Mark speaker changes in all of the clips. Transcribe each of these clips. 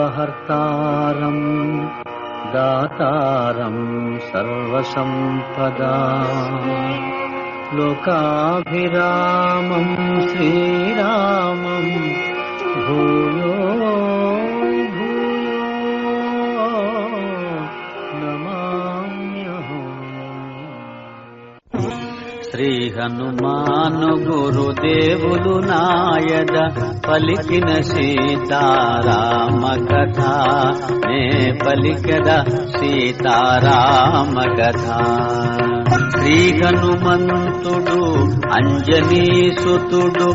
Speaker 1: ఆపదామపహర్తారం దాతారం సర్వసంపదా లోకాభిరామం శ్రీరామం భూయో భూయో నమామ్యహం. శ్రీ హనుమాను గురుదేవులు నాయద పలికిన సీతారామ కథ నే పలికద సీతారామ కథ. శ్రీ హనుమంతుడు అంజనీసుతుడు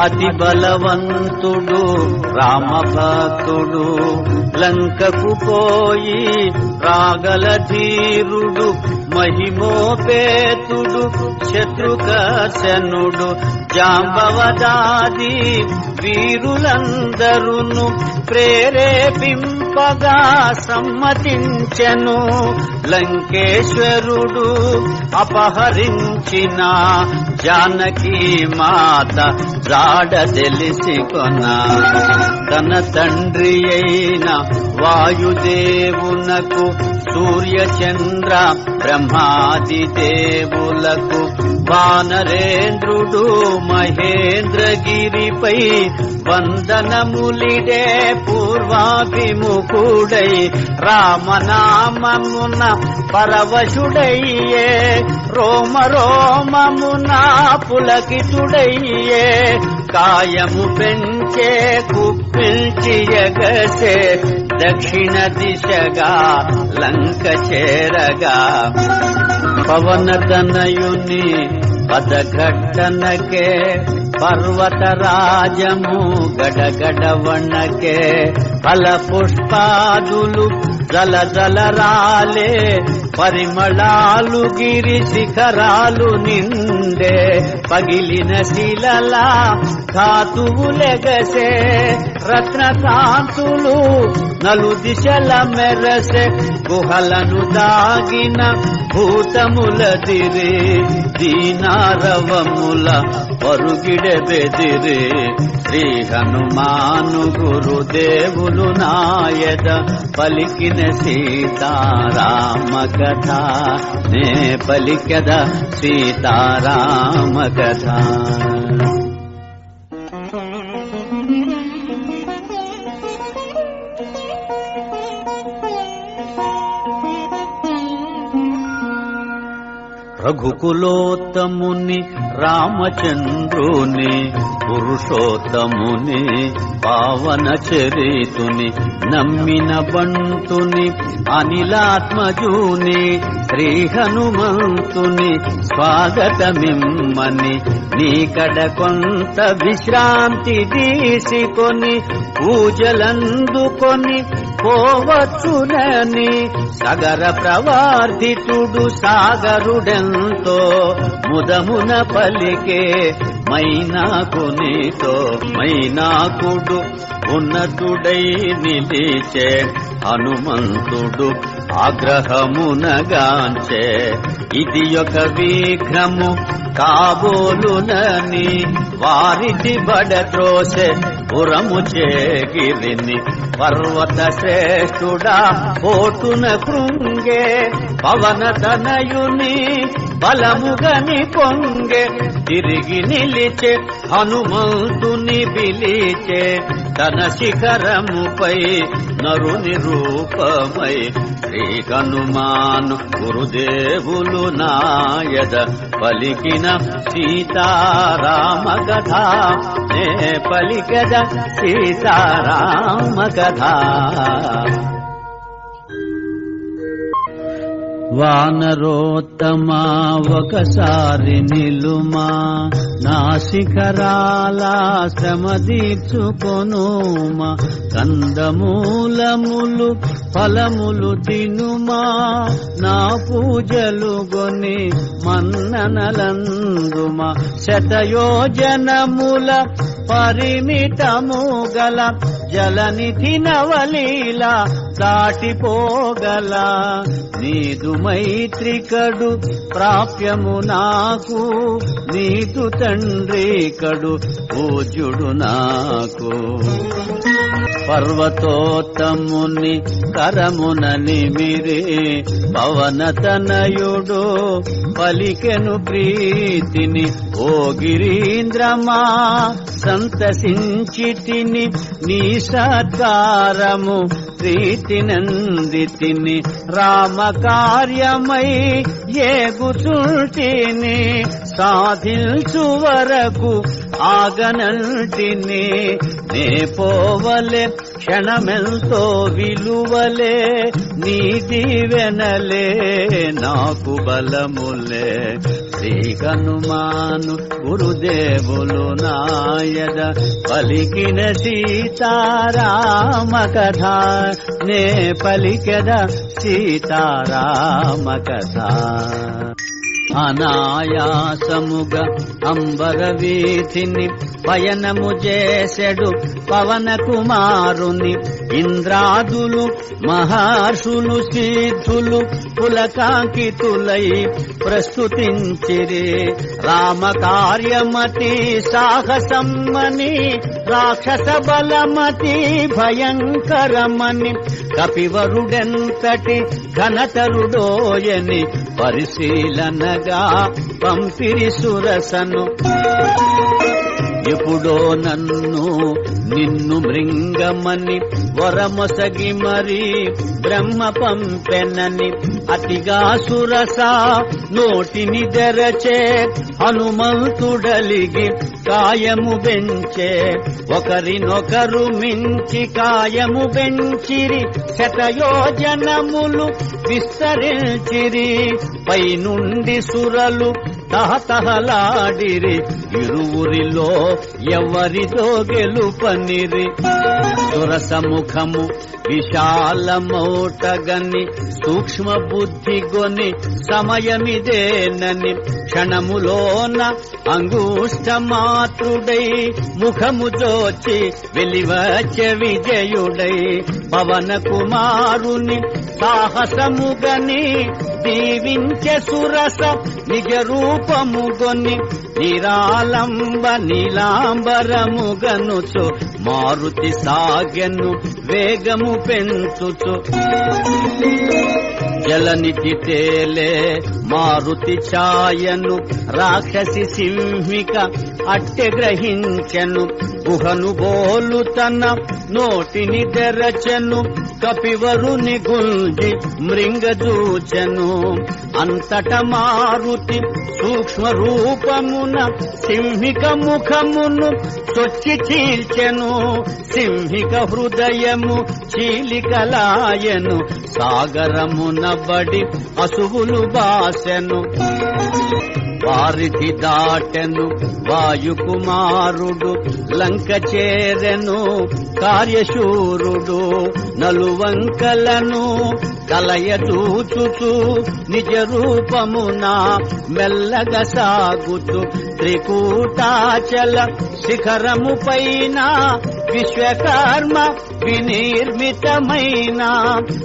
Speaker 1: అతి బలవంతుడు రామభక్తుడు లంకకు పోయి రాగల ధీరుడు మహిమోపేతుడు శత్రుకర్షణుడు జాంబవదాది వీరులందరును ప్రేరేపింపగా సమ్మతించెను. లంకేశ్వరుడు అపహరించిన జానకీ మాత జాడ తెలిసి కొన తన తండ్రి అయిన వాయుదేవునకు సూర్యచంద్ర బ్రహ్మాది దేవులకు వానరేంద్రుడు మహేంద్రగిరిపై వందనములిడే పూర్వాభిముఖుడై రామనామమున పరవశుడయ్యే రోమ రోమమున పులకితుడయ్యే కాయము పెంచే కుప్పిల్చి ఎగసే దక్షిణ దిశగా లంక చేరగా పవనతనయుని పదఘట్టనకే పర్వతరాజము గడగడ వణకే ఫల పుష్పాదులు జల జల రాలే పరిమళాలు గిరి శిఖరాలు నిండే పగిలిన శిలలా ధాతువులెగసే రత్నకాంతులు నలు దిశల మెరసే గుహలను దాగిన భూతములదిరే దీనారవముల పరుగిడె బెదిరే. శ్రీ హనుమాను గురుదేవులు నాయద పలికిన సీతారామ కథ నే పలికద సీతారామ కథ. రఘుకులోత్తముని రామచంద్రుని పురుషోత్తముని పావన చరితుని నమ్మిన బంటుని అనిలాత్మజుని శ్రీ హనుమంతుని స్వాగతమిమ్మని నీకడ కొంత విశ్రాంతి తీసుకొని పూజలందుకొని పోవచ్చునని సగర ప్రవర్ధితుడు సాగరుడెంతో ముదమున పలికే మైనాకునితో మైనాకుడు ఉన్నతుడై నిలిచే హనుమంతుడు ఆగ్రహమునగాంచే ఇది ఒక విఘ్నము కాబోలునని వారిది బడత్రోసే పురము చేగిరిని పర్వత శ్రేష్ఠుడా పోటున కృంగే పవన తనయుని బలముగని పొంగే తిరిగి నిలిచే హనుమంతుని పిలిచే తన శిఖరముపై నరుని రూపమై శ్రీ హనుమాను గురుదేవులు నాయద పలికిన సీతారామ కథ నే పలికద సీతారామ కథ. వానరోత్తమా ఒకసారి నిలుమా నా శిఖరాల శ్రమ తీర్చుకొనుమా కందమూలములు ఫలములు తినుమా నా పూజలు గొని మన్ననలందుమా శతయోజనముల పరిమితము గల జలనిధి నవలీల దాటిపోగల నీదు మైత్రికడు ప్రాప్యము నాకు నీదు తండ్రి కడు పూజ్యుడు నాకు పర్వతోత్తముని కరమున నిమిరే పవనతనయుడు పలికెను ప్రీతిని ఓ గిరీంద్రమా సంతసించితిని నీ సత్కారము ప్రీతినందితిని రామ కార్యమై ఏగుచుంటిని సాధించు వరకు ఆగనంటిని నే పోవలే క్షణమెంతో విలువలే నీ దీవెనలే నాకు బలములే శ్రీ హనుమాను గురుదేవులు నాయద పలికిన సీతారామ కథ నే పలికెద సీతారామ కథ అనాయాసముగా అంబర వీధిని పయనము చేసెడు పవన కుమారుని ఇంద్రాదులు మహర్షులు సిద్ధులు పులకాంకితులై ప్రస్తుతించిరి రామ కార్యమతి సాహసమ్మని రాక్షస బలమతి భయంకరమని కపివరుడెంతటి ఘనతరుడోయని పరిశీలనగా పంపిరి సురసను ఎప్పుడో నన్ను నిన్ను మృంగమని వరమొసగి మరి బ్రహ్మ పంపెనని అతిగా సురస నోటిని తెరచే హనుమంతుడలిగి కాయము బెంచే ఒకరినొకరు మించి కాయము బెంచిరి శతయోజనములు విస్తరించిరి పైనుండి సురలు తహతహలాడిరి ఇరువురిలో ఎవరిదో గెలుపనిరి సురసముఖము విశాలమౌటగని సూక్ష్మ బుద్ధి గొని సమయమిదేనని క్షణములోన అంగుష్ట మాతృడై ముఖము జోచి వెలివచ్చే విజయుడై పవన కుమారుని సాహసముగని దీవించే సురస నిజ రూపముగొని నిరాలంబ నీలాంబరముగనుచు మారుతి సాగెను వేగము పెంచుచు జలనిధి తేలే మారుతి ఛాయను రాక్షసి సింహిక అట్టె గ్రహించెను గుహను బోలు తన నోటిని తెరచెను కపివరుని గుంజి మృంగజూచెను అంతట మారుతి సూక్ష్మ రూపమున సింహిక ముఖమును చొచ్చి చీల్చెను సింహిక హృదయము చీలికలాయను సాగరమున బడి అసువులు బాసెను వారిధి దాటెను వాయుకుమారుడు లంక చేరెను కార్యశూరుడు నలువంకలను కలయచూచుచు నిజ రూపమున మెల్లగా సాగుతూ త్రికూటాచల శిఖరము పైన విశ్వకర్మ వినిర్మితమైన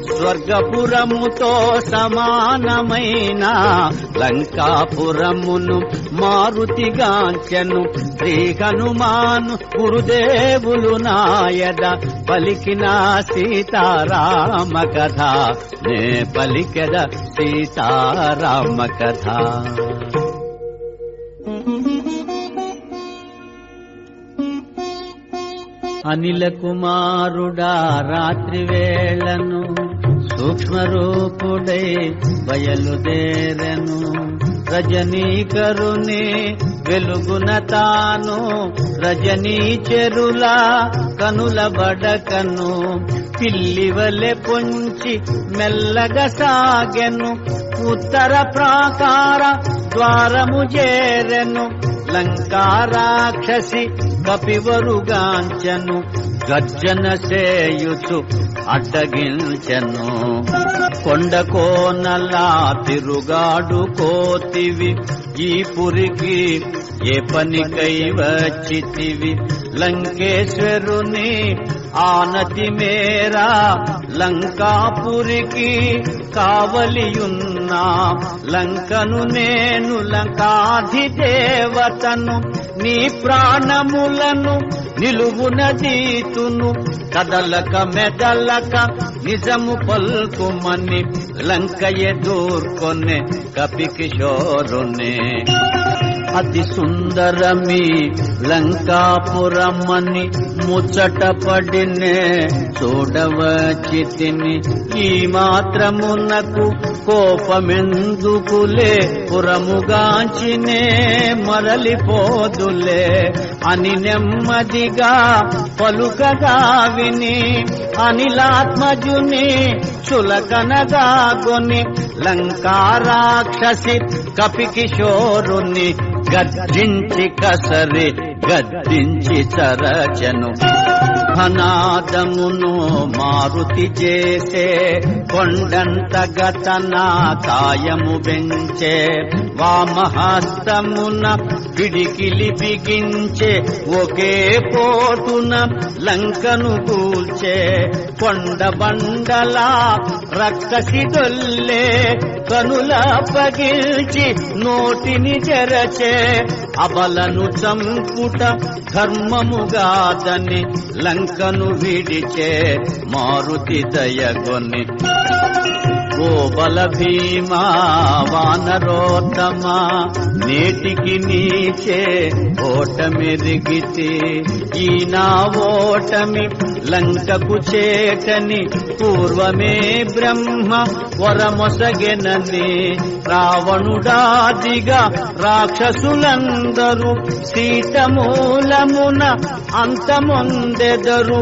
Speaker 1: స్వర్గపురముతో సమానమైన లంకాపురమును మారుతిగాంచెను శ్రీ హనుమాను గురుదేవులు నాయద పలికిన సీతారామ కథ నే పలికెద సీతారామ కథ అనిల కుమారుడా రాత్రి వేళను సూక్ష్మరూపుడై బయలుదేరెను రజనీకరుని వెలుగున తాను రజనీచెరులా కనుల బడకను పిల్లివలె పొంచి మెల్లగా సాగెను ఉత్తర ప్రాకార ద్వారము చేరెను లంకారాక్షసి కపివరుగాంచెను గర్జన సేయుచు అడ్డగించెను కొండ కోనలా తిరుగాడుకోతివి ఈ పురికి ఏ పనికై వచ్చితివి లంకేశ్వరుని ఆనతి మేరా లంకాపురికి కావలియున్నా లంకను నేను లంకాధిదేవతను నీ ప్రాణములను నిలువునదీతును కదలక మెదలక నిజము పల్కుమని లంక ఎదుర్కొనే కపికిశోరునే అతి సుందరమి లంకాపురమని ముచ్చట పడినే చూడవచ్చితిని ఈ మాత్రమునకు కోపమెందుకులే పురముగాంచినే మరలిపోదులే అని నెమ్మదిగా పలుకగా విని అనిలాత్మజుని చులకనగా కొని లంకారాక్షసి కపికిశోరుని గర్జించి కసరి గద్దించి చరచను ఘనాదమును మారుతి చేసే కొండంత గతన కాయము పెంచే వామహస్తమున పిడికిలి బిగించే ఒకే పోటున లంకను కూల్చే కొండ బండలా రక్కసి దొల్లే కనుల పగిల్చి నోటిని చెరచే అబలను చంపుట ధర్మముగాదని లంకను విడిచే మారుతి దయగొని ఓ బల భీమా వానరోత్తమా నేటికి నీచే ఓటమిరిగితే ఈ నా ఓటమి లంకకు చేటని పూర్వమే బ్రహ్మ వరమొసగెనని రావణుడాదిగా రాక్షసులందరూ సీతమూలమున అంతమొందెదరు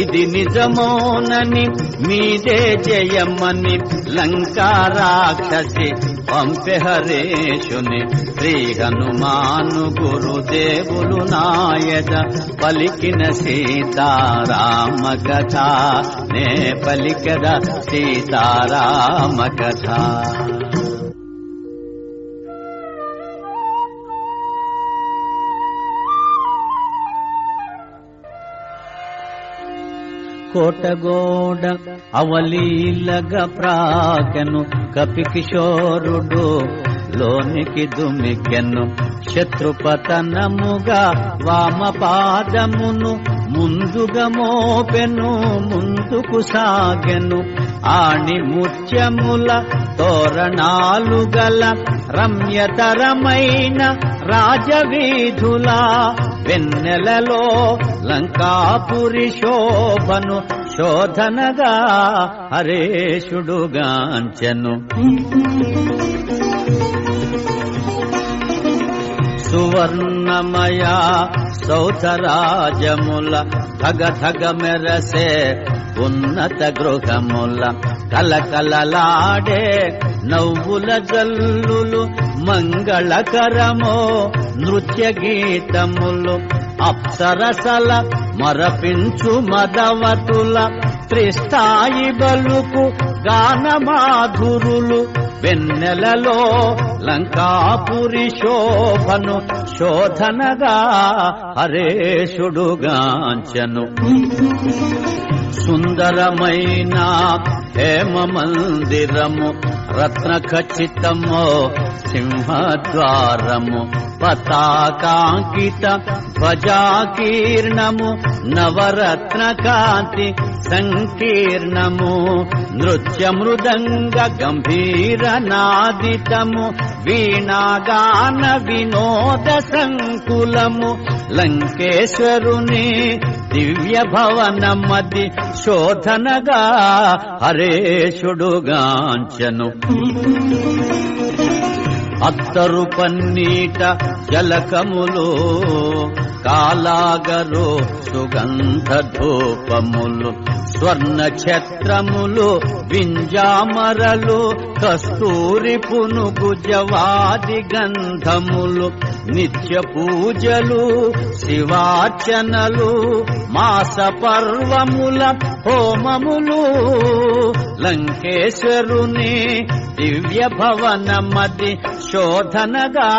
Speaker 1: ఇది నిజమోనని మీదే జయమని లంకా రాక్షసి పంపె హరేషుని శ్రీ హనుమాను గురుదేవులు నాయద పలికిన సీతారామ కథ నే పలికద సీతారామ కథ కోటగోడ అవలీలగా ప్రాకెను కపికిశోరుడు లోనికి దుమికెను శత్రుపతనముగా వామపాదమును ముందుగా మోపెను ముందుకు సాగెను ఆణి ముత్యముల తోరణాలు గల రమ్యతరమైన రాజవీధుల వెన్నెలలో లంకాపురి శోభను శోధనగా హరేషుడుగాంచెను సువర్ణమయ సౌతరాజముల ధగ ధగ మెరసే ఉన్నత గృహముల కలకలలాడే నవ్వుల జల్లులు మంగళకరమో నృత్య గీతములు అప్సరసల మరపించు మదవతుల త్రిస్థాయి బలుకు గానమాధురులు వెన్నెలలో లంకాపురి శోభను శోధనగా హరేషుడుగాంచెను సుందరమైన హేమ మందిరము రత్న ఖచ్చితము సింహద్వారము పతాకాంకిత ధ్వజాకీర్ణము నవరత్న కాంతి సంకీర్ణము నృత్య మృదంగ గంభీర నాదితము వీణాగాన వినోద సంకులము లంకేశ్వరుని దివ్య భవనమది శోధనగా హరేషుడుగాంచెను అత్తరు పన్నీట జలకములు కాలాగరు సుగంధ ధూపములు స్వర్ణ ఛత్రములు వింజామరలు కస్తూరి పునుగు జవాది గంధములు నిత్య పూజలు శివార్చనలు మాస పర్వముల హోమములు లంకేశ్వరుని దివ్య భవనమది శోధనగా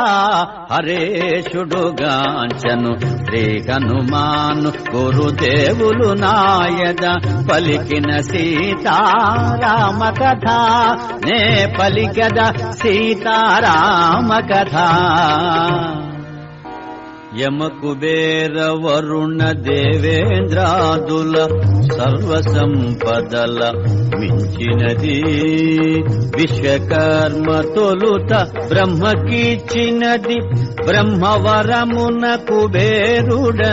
Speaker 1: హరేశుడుగాంచను శ్రీ హనుమాను గురుదేవులు నాయద పలికిన సీతారామ కథ నే పలికద సీతారామ కథ. యమకుబేర వరుణ దేవేంద్రాదుల సర్వసంపదల మించినది విశ్వకర్మ తొలుత బ్రహ్మకిచ్చినది బ్రహ్మవరమున కుబేరుడందినది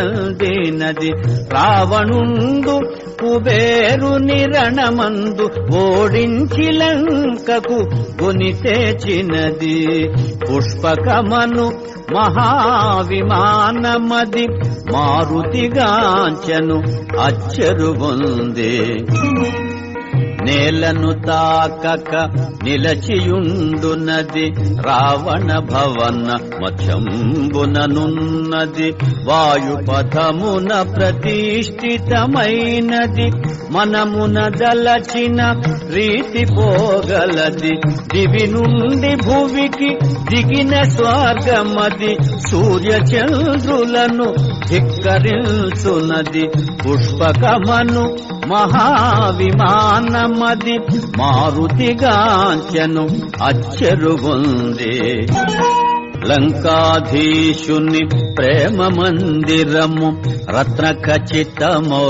Speaker 1: రావణుండు కుబేరుని రణమందు ఓడించి లంకకు గుని తెచ్చినది పుష్పకమను మహావిమానమది మారుతిగాంచను అచ్చరుగొందే నేలను తాకక నిలచియుండునది రావణ భవన మధ్యంబుననున్నది వాయుపథమున ప్రతిష్ఠితమైనది మనమున దలచిన రీతి పోగలది దివి నుండి భువికి దిగిన స్వర్గమది సూర్యచంద్రులను ధిక్కరించునది పుష్పకమను మహావిమానమది మారుతిగాంచను అచ్చరుగొందే లంకాధీశుని ప్రేమ మందిరము రత్న ఖచ్చితమో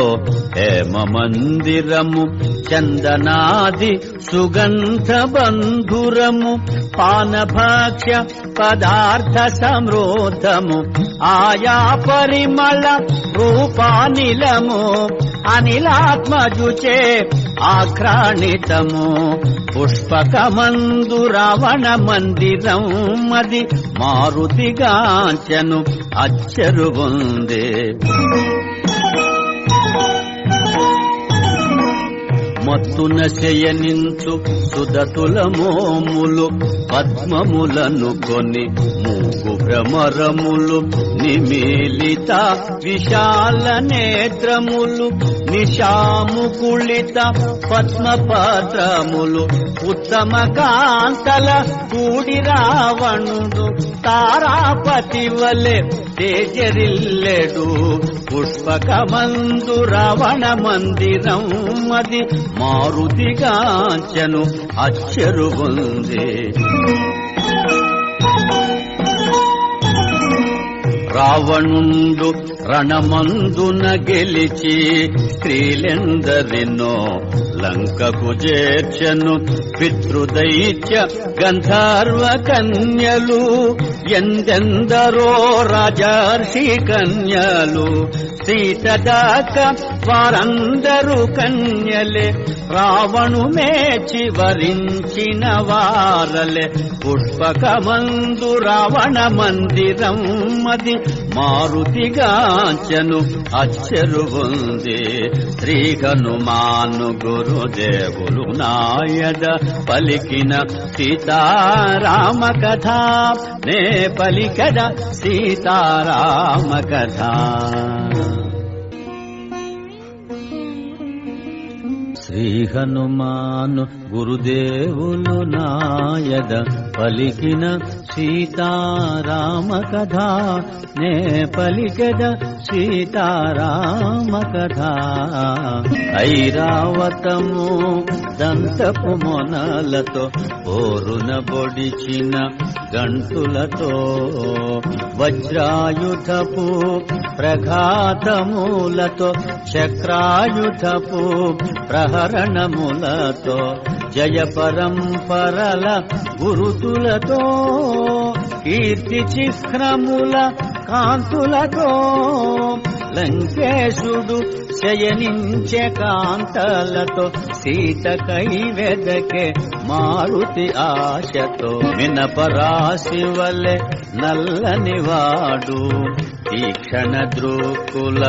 Speaker 1: హేమ మందిరము చందనాది సుగంధ బంధురము పానభాక్ష్య పదార్థ సమృద్ధము ఆయా పరిమళ రూపానిలము అనిలాత్మజుచే ఆఘ్రాణితము పుష్పకమందు రావణ మందిరం మది మారుతిగాంచను అచ్చరుగొందే మత్తున శయనించు సుదతుల మోములు పద్మములను కొని మూగు భ్రమరములు నిమీలిత విశాల నేత్రములు నిశాముకుళిత పద్మపత్రములు ఉత్తమ కాంతల కూడి రావణుడు తారాపతి వలె తేజరిల్లెడు పుష్పకమందు రావణ మందిరం అది మారుతిగాంచను అచ్చరుగొందే రావణుండు రణమందున గెలిచి స్త్రీలెందరినో లంకకు చేర్చను పితృదైత్య గంధర్వ కన్యలు ఎందెందరో రాజర్షి కన్యలు సీత దాకా వారందరూ కన్యలే రావణు మేచి వరించిన వారలే పుష్పకమందు రావణ మందిరం మది మారుతిగాంచను అచ్చరుగొందే శ్రీ హనుమాను గురుదేవులు నాయద పలికిన సీతారామ కథ నే పలికద సీతారామ కథ. శ్రీ హనుమాను గురుదేవులు నాయద పలికిన సీతారామ కథ నే పలికద సీతారామ కథ. ఐరావతము దంతపు మొనలతో ఓరున పొడిచిన గంటులతో వజ్రాయుధపు ప్రఘాతములతో చక్రాయుధపు ప్రహరణములతో జయ పరంపరల గురుతులతో కీర్తి చిహ్నముల కాంతులతో లంకేశుడు శయనించే కాంతలతో సీతకై వెదకే మారుతి ఆశతో మినపరాశి వలె నల్లనివాడు తీక్షణ దృక్కుల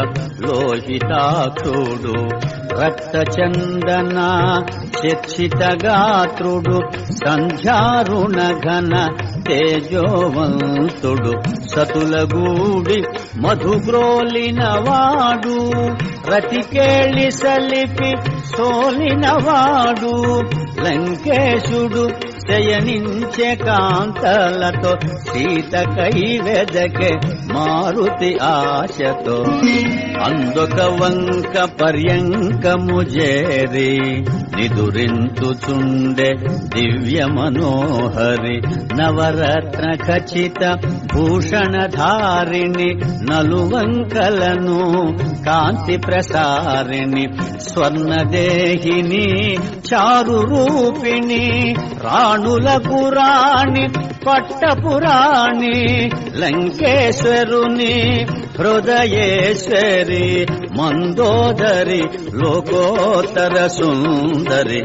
Speaker 1: లోహితాక్షుడు రక్త చందన చర్చిత గాత్రుడు సంధ్యారుణ ఘన తేజోవంతుడు సతుల గూడి మధుగ్రోలిన వాడు రతికేళి సలిపి సోలినవాడు లంకేశుడు శయనించే కాంతలతో సీతకై వెదకే మారుతి ఆశతో అందొక వంక పర్యంకము చేరి నిదురించుచుండే దివ్య మనోహరి నవరత్న ఖచిత భూషణధారిణి నలువంకలను కాంతి ప్రసారిణి స్వర్ణదేహిని చారు రూపిణి రాణుల పురాణి పట్టపురాణి లంకేశ్వరుని హృదయేశ్వరి మందోదరి లోకోత్తర సుందరి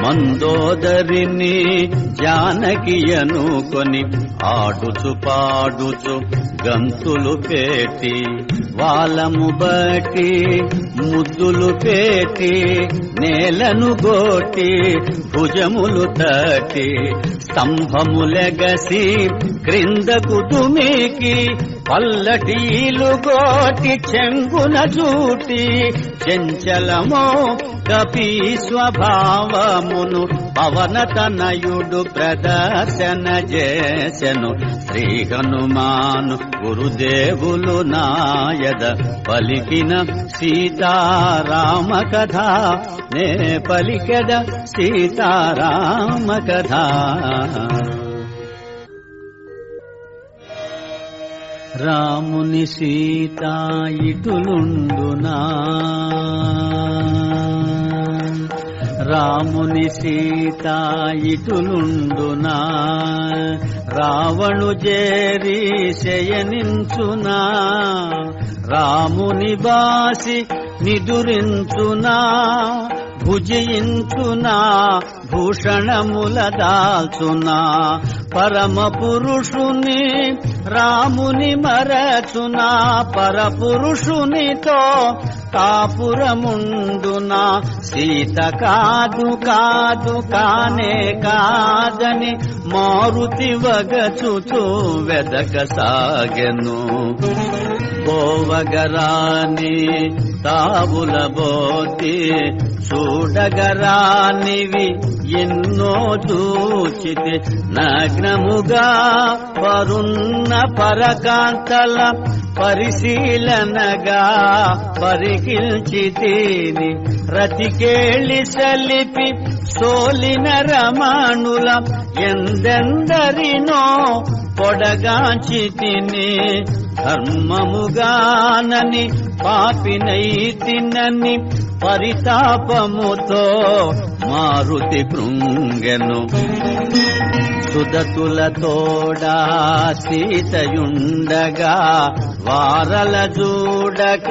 Speaker 1: మందోదరిని జానకి అనుకొని ఆడుచు పాడుచు గంతులు పేటి వాలము బట్టి ముద్దులు పేటి నేలను గోటి భుజములు తట్టి స్తంభములెగసి క్రిందకు దుమికి పల్లటీలు గోటి చెంగున చూటి చెంచలమో కపి స్వభావమును పవనతనయుడు ప్రదర్శన చేసెను శ్రీ హనుమాను గురుదేవులు నాయద పలికిన సీతారామ కథ నే పలికెద సీతారామ కథ రాముని సీత ఇటులుండునా రాముని సీత ఇటులుండునా రావణు చేరి శయనించునా రాముని బాసి నిదురించునా భుజించునా భూషణముల దాల్చునా పరమ పురుషుని రాముని మరచునా పరపురుషునితో కాపురముండునా సీత కాదు కాదు కానే కాదని మారుతి వగచుచు వెదక సాగెను పోవగరాని తావుల బోతి చూడగరానివి ఎన్నో చూచితి నగ్నముగా పరున్న పరకాంతల పరిశీలనగా పరికిల్చితిని రతికేళి సలిపి సోలిన రమణుల ఎందెందరినో పొడగాంచితిని ధర్మముగానని పాపినైతినని పరితాపముతో మారుతి కృంగెను సుదతుల తోడా సీతయుండగా వారల జూడక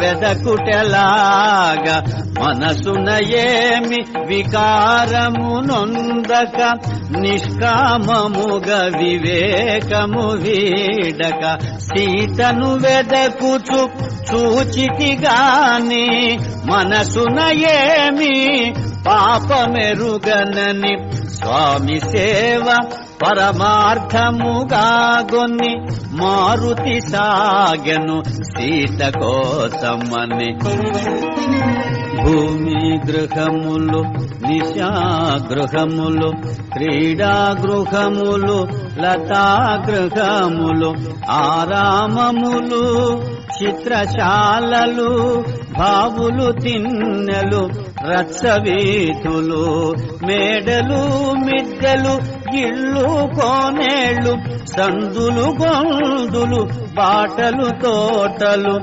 Speaker 1: వెదకుటెలాగా మనసున ఏమి వికారము నొందక నిష్కామముగ వివేకము వీడక సీతను వెదకుచు చూచితిగాని మనసున ఏమి పాపమెరుగనని స్వామి సేవ పరమార్థముగా గొన్ని మారుతి సాగెను సీత కోసమని భూమి గృహములు నిశాగృహములు క్రీడా గృహములు లతా గృహములు ఆరామములు చిత్రశాలలు భావులు తిన్నెలు రత్సవీధులు మేడలు మిద్దెలు ఇళ్ళు కోనేళ్ళు సందులు గొందులు బాటలు తోటలు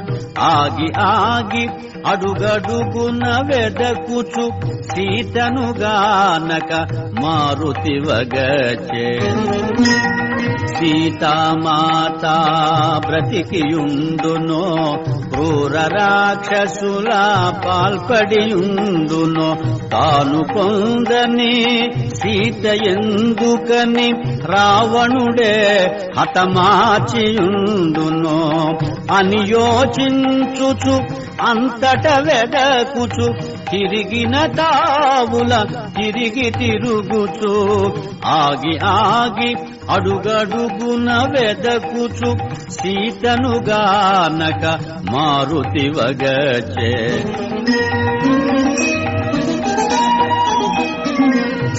Speaker 1: ఆగి ఆగి అడుగడుగున వెదకుచు సీతను గానక మారుతి వగచే సీతామాత బ్రతికియుండునో క్రూర రాక్షసుల పాల్పడియుండునో తాను పొందని సీత ఎందుకని రావణుడే హతమార్చియుండునో అని యోచించుచు అంతట వెదకుచు తిరిగిన తావుల తిరిగి తిరుగుచు ఆగి ఆగి అడుగడుగున వెదకుచు సీతను గానక మారుతి వగచే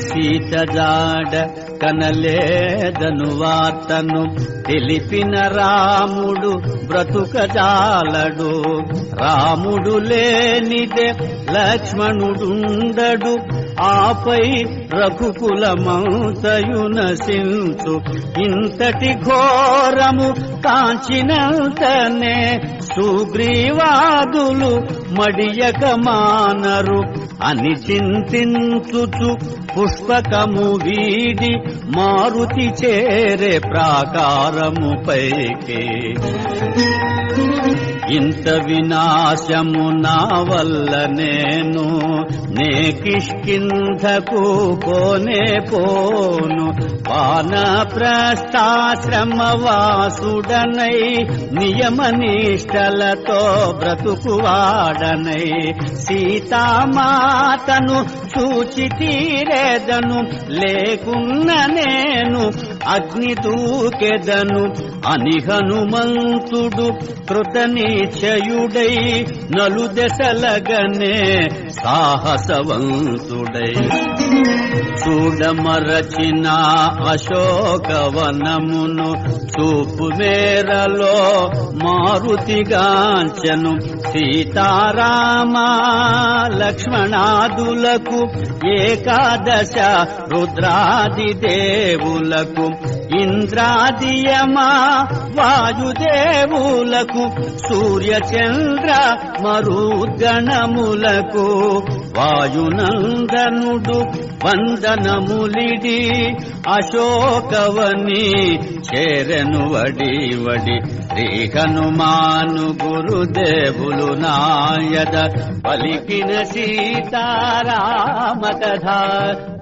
Speaker 1: సీత జాడ కనలేదను వార్తను తెలిపిన రాముడు బ్రతుకజాలడు రాముడు లేనిదే లక్ష్మణుడుండడు ఆపై రఘుకులమంతయు నశించు ఇంతటి ఘోరము కాంచినంతనే సుగ్రీవాదులు మడియక మానరు అని చింతించుచు పుష్పకము వీడి మారుతి చేరే ప్రాకారము పైకి ఇంత వినాశము నా వల్ల నేను నే కిష్కింధకు పోనే పోను వానప్రస్థాశ్రమవాసుడనై నియమనిష్టలతో బ్రతుకువాడనై సీతామాతను చూచి తీరేదను లేకున్న నేను అగ్ని దూకెదను అని హనుమంతుడు కృతనిశ్చయుడై నలుదెసలగనే సాహసవంతుడై చూడమరచిన అశోకవనమును చూపు మేరలో మారుతిగాంచెను సీతారామ లక్ష్మణాదులకు ఏకాదశ రుద్రాది దేవులకు ఇంద్రాదియమా వాయుదేవులకు సూర్యచంద్ర మరుద్గణములకు వాయునందనుడు వందనములిడి అశోకవని చేరెను వడి వడి శ్రీ హనుమాను గురుదేవులు నాయద పలికిన సీతారామ కథ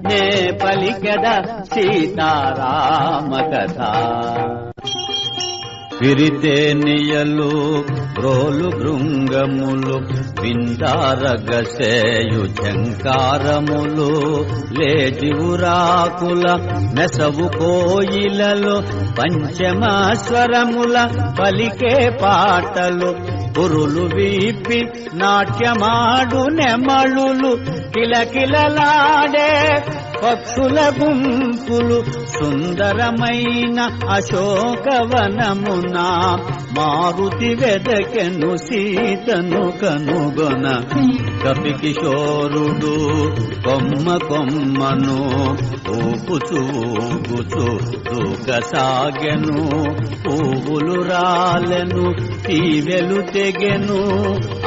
Speaker 1: నే పలికద సీతారామ కథ విరితేనియలు బ్రోలు భృంగములు విందారగసేయు ఝంకారములు లేజివురాకుల మెసవు కోయిలలో పంచమస్వరముల పలికే పాటలు పురులు వీపి నాట్యమాడు నెమళులు కిలకిలలాడే పక్షుల గుంపులు సుందరమైన అశోకవనమున మారుతి వెదకెను సీతను కనుగొన కపికిశోరుడు కొమ్మ కొమ్మను ఊపుచు ఊపుచు దూకసాగెను పువ్వులు రాలెను తీవెలు తెగెను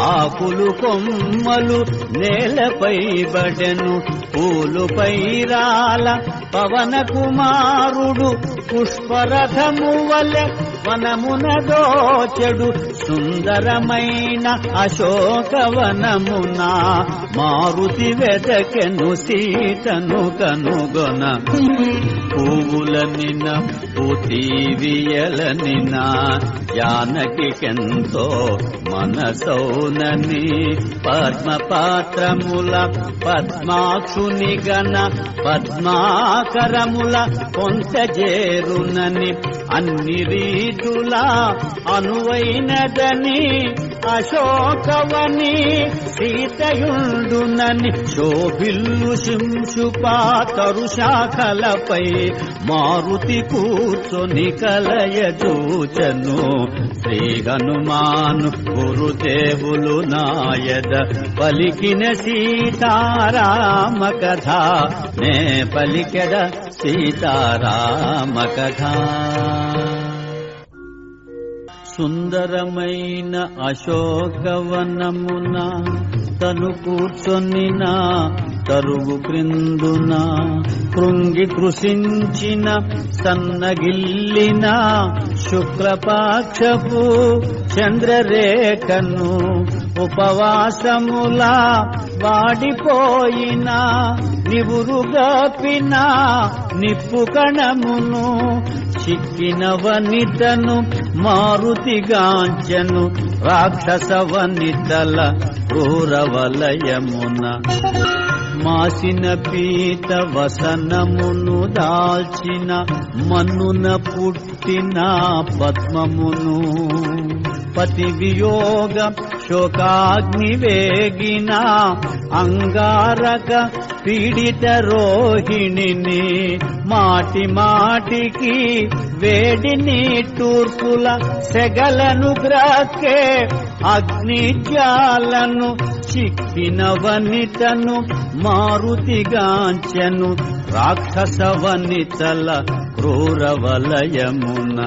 Speaker 1: ఆకులు కొమ్మలు నేలపై బడెను పూలుపై రాల పవన కుమారుడు పుష్పరథము వలె వనమున దోచెడు సుందరమైన అశోకవనమున మారుతి వెదకెను సీతను కనుగొన పువ్వులనిన పూతీవియలనిన జానకికెంతో మనసౌనని పద్మపాత్రముల పద్మాక్షుని గణ పద్మాకరముల కొంత చేరునని అన్ని రీతుల అనువైనదని అశోకవని సీతయుండునని శోభిల్లు శింశుపా తరుశాఖలపై మారుతి కూర్చొని కలయజూచను శ్రీ హనుమాను గురుదేవులు నాయద పలికిన సీతారామ కథ నే పలికెద సీతారామ కథ సుందరమైన అశోకవనమున తను కూర్చొనిన తరువు క్రిందున కృంగి కృషించిన సన్నగిల్లిన శుక్లపాక్షపు చంద్రరేఖను ఉపవాసముల వాడిపోయిన నివురుగపిన నిప్పు కణమును చిక్కిన వనితను మారుతిగాంచెను రాక్షస వనితల క్రూరవలయమున మాసిన పీత వసనమును దాల్చిన మన్నున పుట్టిన పద్మమును పతి వియోగ శోకాగ్ని వేగిన అంగారక పీడిత రోహిణిని మాటి మాటికి వేడిని తూర్పుల సెగలను గ్రాకే అగ్నిజ్వాలను చిక్కిన వనితను మారుతిగాంచెను రాక్షస వనితల క్రూరవలయమున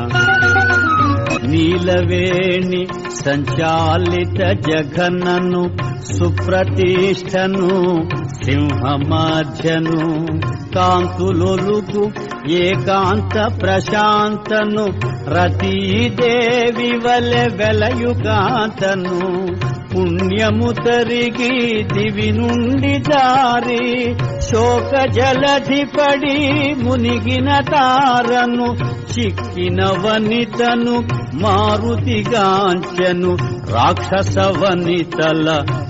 Speaker 1: నీలవేణి సంచాలిత జఘనను సుప్రతిష్టను సింహమధ్యను కాంతులొలుగు ఏకాంత ప్రశాంతను రతీదేవి వలె వెలయుకాంతను పుణ్యము తరిగి దివి నుండి జారి శోక జలధిపడి మునిగిన తారను చిక్కిన వనితను మారుతిగాంచెను రాక్షస వనితల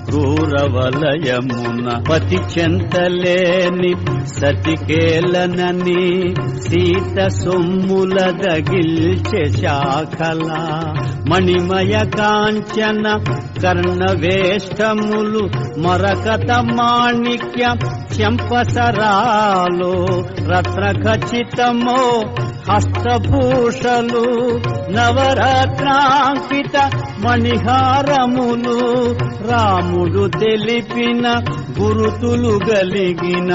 Speaker 1: క్రూరవలయమున పతి చెంతలేని సతికేలనని సీత సొమ్ముల దగిల్చె శాఖల మణిమయ కాంచన కర్ణవేష్టములు మరకత మాణిక్య చెంపసరాలో రత్నఖచితమో హస్తభూషలు నవరత్నాంకిత మణిహారములు రాముడు తెలిపిన గురుతులు గలిగిన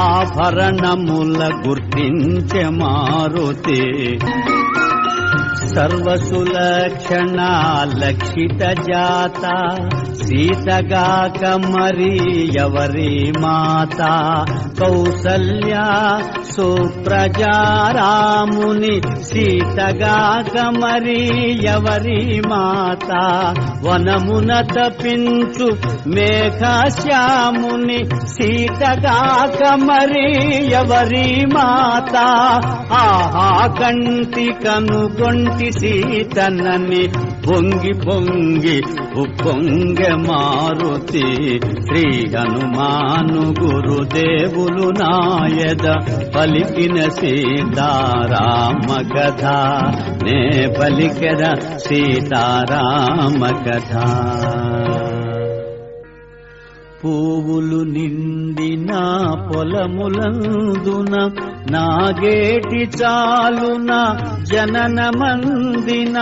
Speaker 1: ఆభరణముల గుర్తించె మారుతి సర్వసులక్షణ లక్షిత జాత సీతగాక మరి ఎవరి మాత కౌసల్య సుప్రజారాముని సీతగాక మరి ఎవరి మాత వనమున తపించు మేఘశ్యాముని సీతగాక మరి ఎవరి మాత ఆహా కంటి కనుగొంటి సీతనని పొంగి పొంగి ఉప్పొంగె మారుతి శ్రీ హనుమాను గురుదేవులు నాయద పలికిన సీతారామ కథ నే పలికెద సీతారామ కథ పువ్వులు నిండిన పొలములందున నాగేటి చాలున జనన మందిన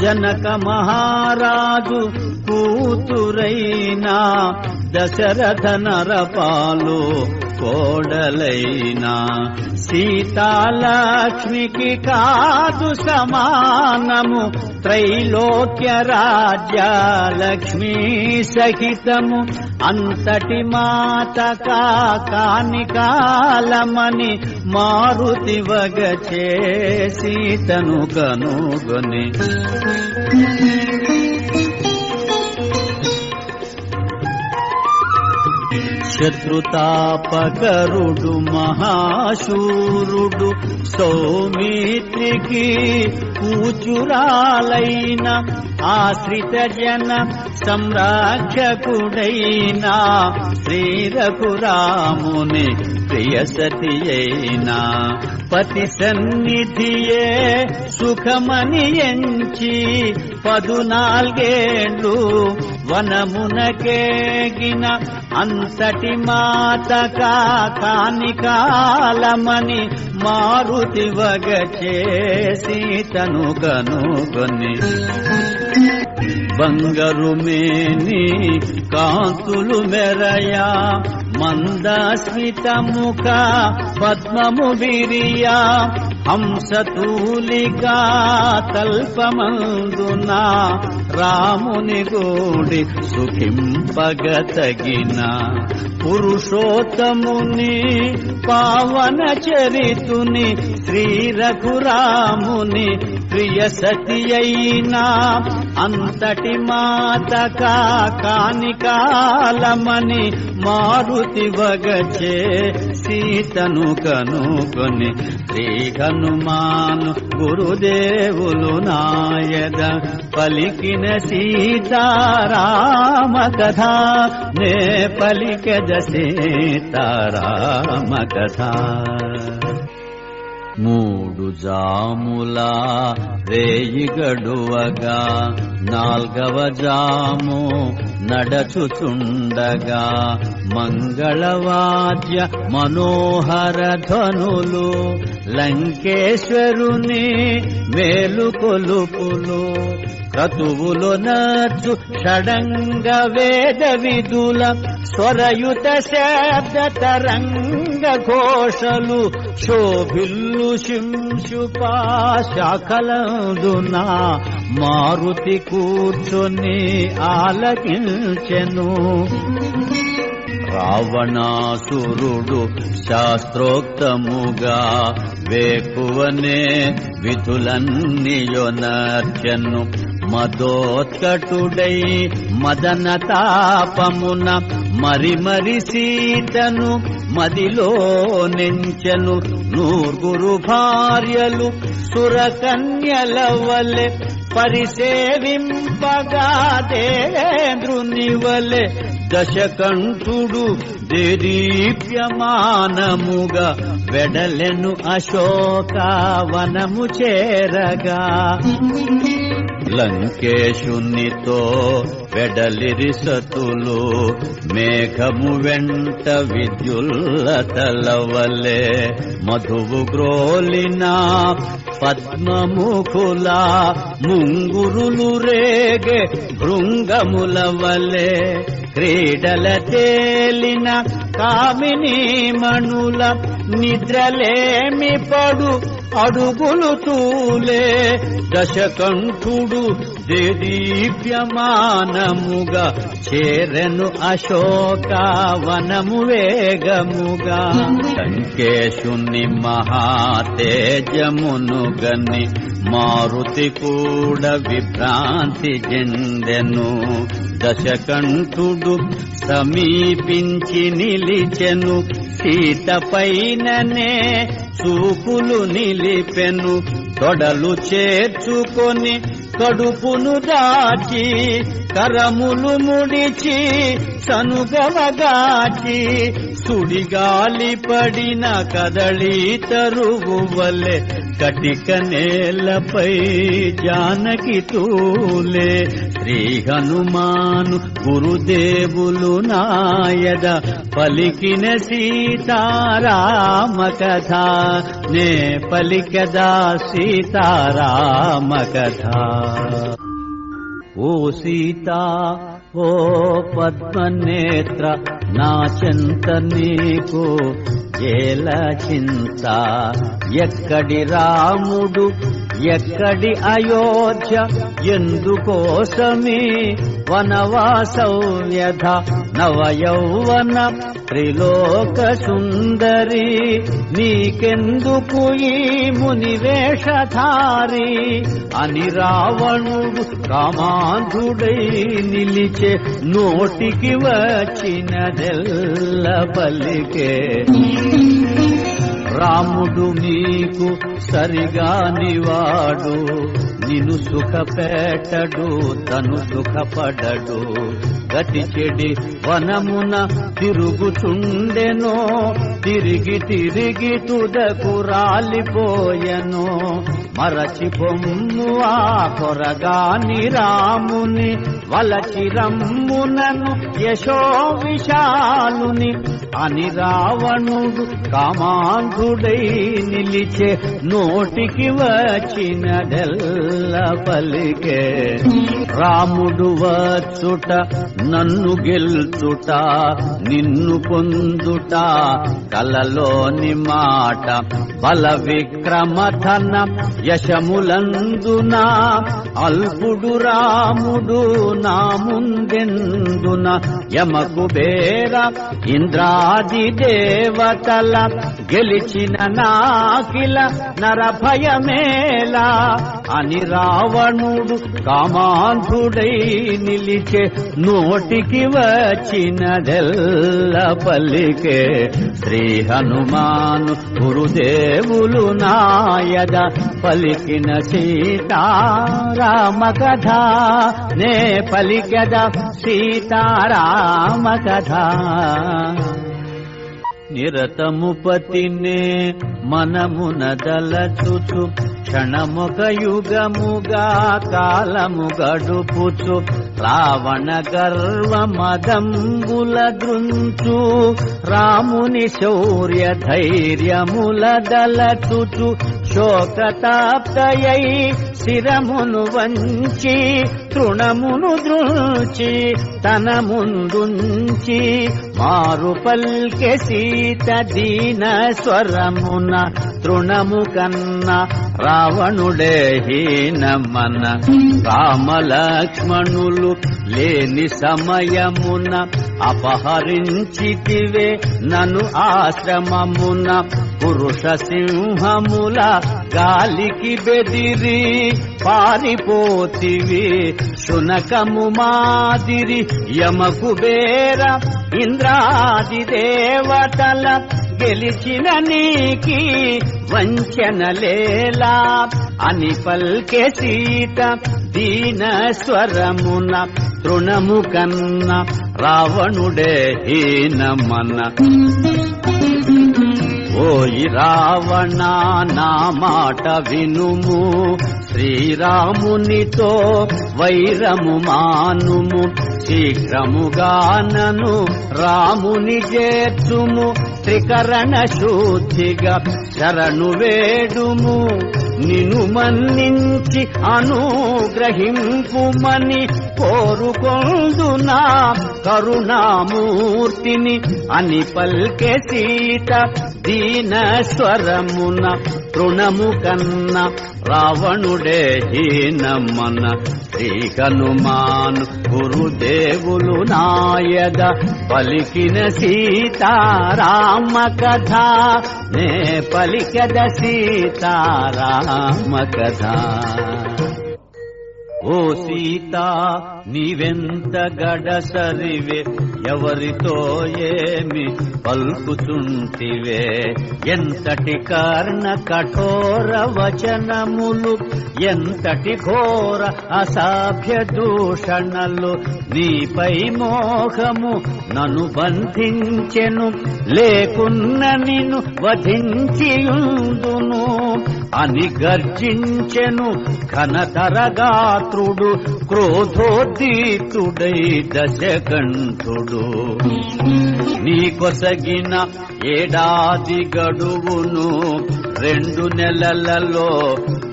Speaker 1: జనక మహారాజు కూతురైనా దశరథ నరపాలు కోడలైనా సీతాలక్ష్మికి కాదు సమానము త్రైలోక్య రాజ్య లక్ష్మీ సహితము అంతటి మాత కాని కాలమని మారుతి వగచే సీతను కనుగొని శత్రుతాపకరుడు మహాశూరుడు సౌమిత్రికి కూచురాలైన ఆశ్రిత జన సంరక్షకుడైన శ్రీరఘురాముని ప్రియసతి అయినా పతి సన్నిధియే సుఖమని ఎంచి 14 వనమునకేగిన అంతటి మాత కాని కాలమని మారుతి వగచే సీతను కనుగొని బంగారు మేని కాంతులు మెరయా మందస్మిత ముఖ పద్మము విరియా హంసతూలికా తల్పమందున రాముని గూడి సుఖింపగతగిన పురుషోత్తముని పావన చరితుని శ్రీ రఘురాముని ప్రియ సతి అయినా అంతటి మాతక కాని కాలమని మారుతి వగచే సీతను కనుకొని శ్రీ హనుమాను గురుదేవులు నాయద పలికిన సీతారామ కథ నే పలికెద సీతారామ కథ. మూడు జాముల రేయి గడువగా నాల్గవ జాము నడచుచుండగా మంగళవాద్య మనోహర ధ్వనులు లంకేశ్వరుని మేలుకొలుపులు క్రతువులు నచ్చు షడంగ వేద విదుల స్వరయుత శబ్ద తరంగ ఘోషలు శోభిల్లు శింశుపా శాఖలందున మారుతి కూర్చొని ఆలకించెను. రావణాసురుడు శాస్త్రోక్తముగా వేకువనే విధులన్నీయొనర్చెను. మదోత్కటుడై మదన తాపమున మరి సీతను మదిలో నెంచెను. నూర్గురు భార్యలు సురకన్యల వలె పరిసేవింపగా దేవేంద్రుని వలె దశకంఠుడు దేదీప్యమానముగా వెడలెను అశోకవనము చేరగా. లంకేశునితో వెడలిరి సతులు మేఘము వెంట విద్యుల్లతల వలె మధువు గ్రోలిన పద్మముఖుల ముంగురులు రేగే భృంగముల వలె క్రీడల తేలిన కామిని మణుల నిద్రలేమి పడు అడుగులు తూలే దశకంఠుడు దేదీప్యమానముగా చేరెను అశోకవనము వేగముగా. లంకేశుని మహాతేజమును గని మారుతి కూడా విభ్రాంతి చెందెను. దశకంఠుడు సమీపించి నిలిచెను. సీత పైననే చూపులు నిలిపెను. తొడలు చేర్చుకొని కడుపును దాచి కరములు ముడిచి సనుగవగాచి సుడిగాలి పడిన కదళీ తరువు వలె కటిక నేలపై జానకి తూలే. శ్రీ హనుమాను గురుదేవులు నాయద పలికిన సీతారామ కథ నే పలికదా సీతారామ కథ. ఓ సీతా ఓ పద్మనేత్ర నా చింత నీకు ఏల చింత. ఎక్కడి రాముడు ఎక్కడి అయోధ్య ఎందుకోసమీ వనవాసవ్యధ నవయౌవన త్రిలోక సుందరి నీకెందుకు ఈ మునివేషధారి అని రావణుడు కామాంధుడై నిలిచే నోటికి వచ్చినదెల్ల పలికే. రాముడు నీకు సరిగానివాడు నిన్ను సుఖపెట్టడు తను సుఖపడడు. గతి చెడి వనమున తిరుగుచుండెనో తిరిగి తిరిగి తుదకు రాలిపోయెనో. మరచి పొమ్ము ఆ కొరగాని రాముని వలచి రమ్మునను యశో విశాలుని అని రావణుడు కామాంధుడై నిలిచే నోటికి వచ్చినదెల్ల పలికే. రాముడు వచ్చుట నన్ను గెల్చుట నిన్ను పొందుట కలలోని మాట బల విక్రమధన యశములందున అల్పుడు రాముడు నా ముందెందున. యమకుబేర ఇంద్రాది దేవతల గెలిచిన నాకిల నరభయమేలా అని రావణుడు కామాంధుడై నిలిచే నోటికి వచ్చినదెల్ల పల్లికే శ్రీ హనుమాను గురుదేవులు నాయద పలికిన సీతారామ కథ నే పలికద సీతారామ కథ నిరతము పతినే మనమున దలచుచు క్షణముక యుగముగా కాలము గడుపుచు రావణ గర్వ మదంబుల దృంచు రాముని శౌర్య ధైర్యముల దలచుచు శోకతాప్తయై శిరమును వంచి తృణమును దృంచి తన ముందుంచి మారు పల్కె సీత దీన స్వరమున తృణము కన్నా రావణుడే హీనమన రామలక్ష్మణులు లేని సమయమున అపహరించితివే నన్ను ఆశ్రమమున పురుష సింహముల గాలికి బెదిరి పారిపోతివి శునకము మాదిరి యమకుబేర ఇంద్రాది దేవతల గెలిచిన నీకి వంచనలేలా అని పల్కె సీత దీన స్వరమున తృణము కన్న రావణుడే హీనమన ఓయి రావణ నా మాట వినుము శ్రీరామునితో వైరము మానుము శీఘ్రముగానను రాముని చేర్చుము త్రికరణ శుద్ధిగా శరణు వేడుము నిను మన్నించి అనుగ్రహింపుమని కోరుకొందునా కరుణామూర్తిని అని పల్కె సీత దీన స్వరమున తృణము కన్న రావణుడే హీనమన శ్రీ హనుమాను గురుదేవులు నాయద పలికిన సీతారామ కథ నే పలికద సీతారామ కథ ఓ సీత నీవెంత గడసరివే ఎవరితో ఏమి పలుకుతుంటివే ఎంతటి కర్ణ కఠోర వచనములు ఎంతటి ఘోర అసభ్య దూషణలు నీపై మోహము నన్ను బంధించెను లేకున్న నిన్ను వధించియుందును అని గర్జించెను ఘనతరగాత్రుడు క్రోధోద్దీతుడై దశకంఠుడు నీ కొసగిన ఏడాది గడువును 2 నెలలలో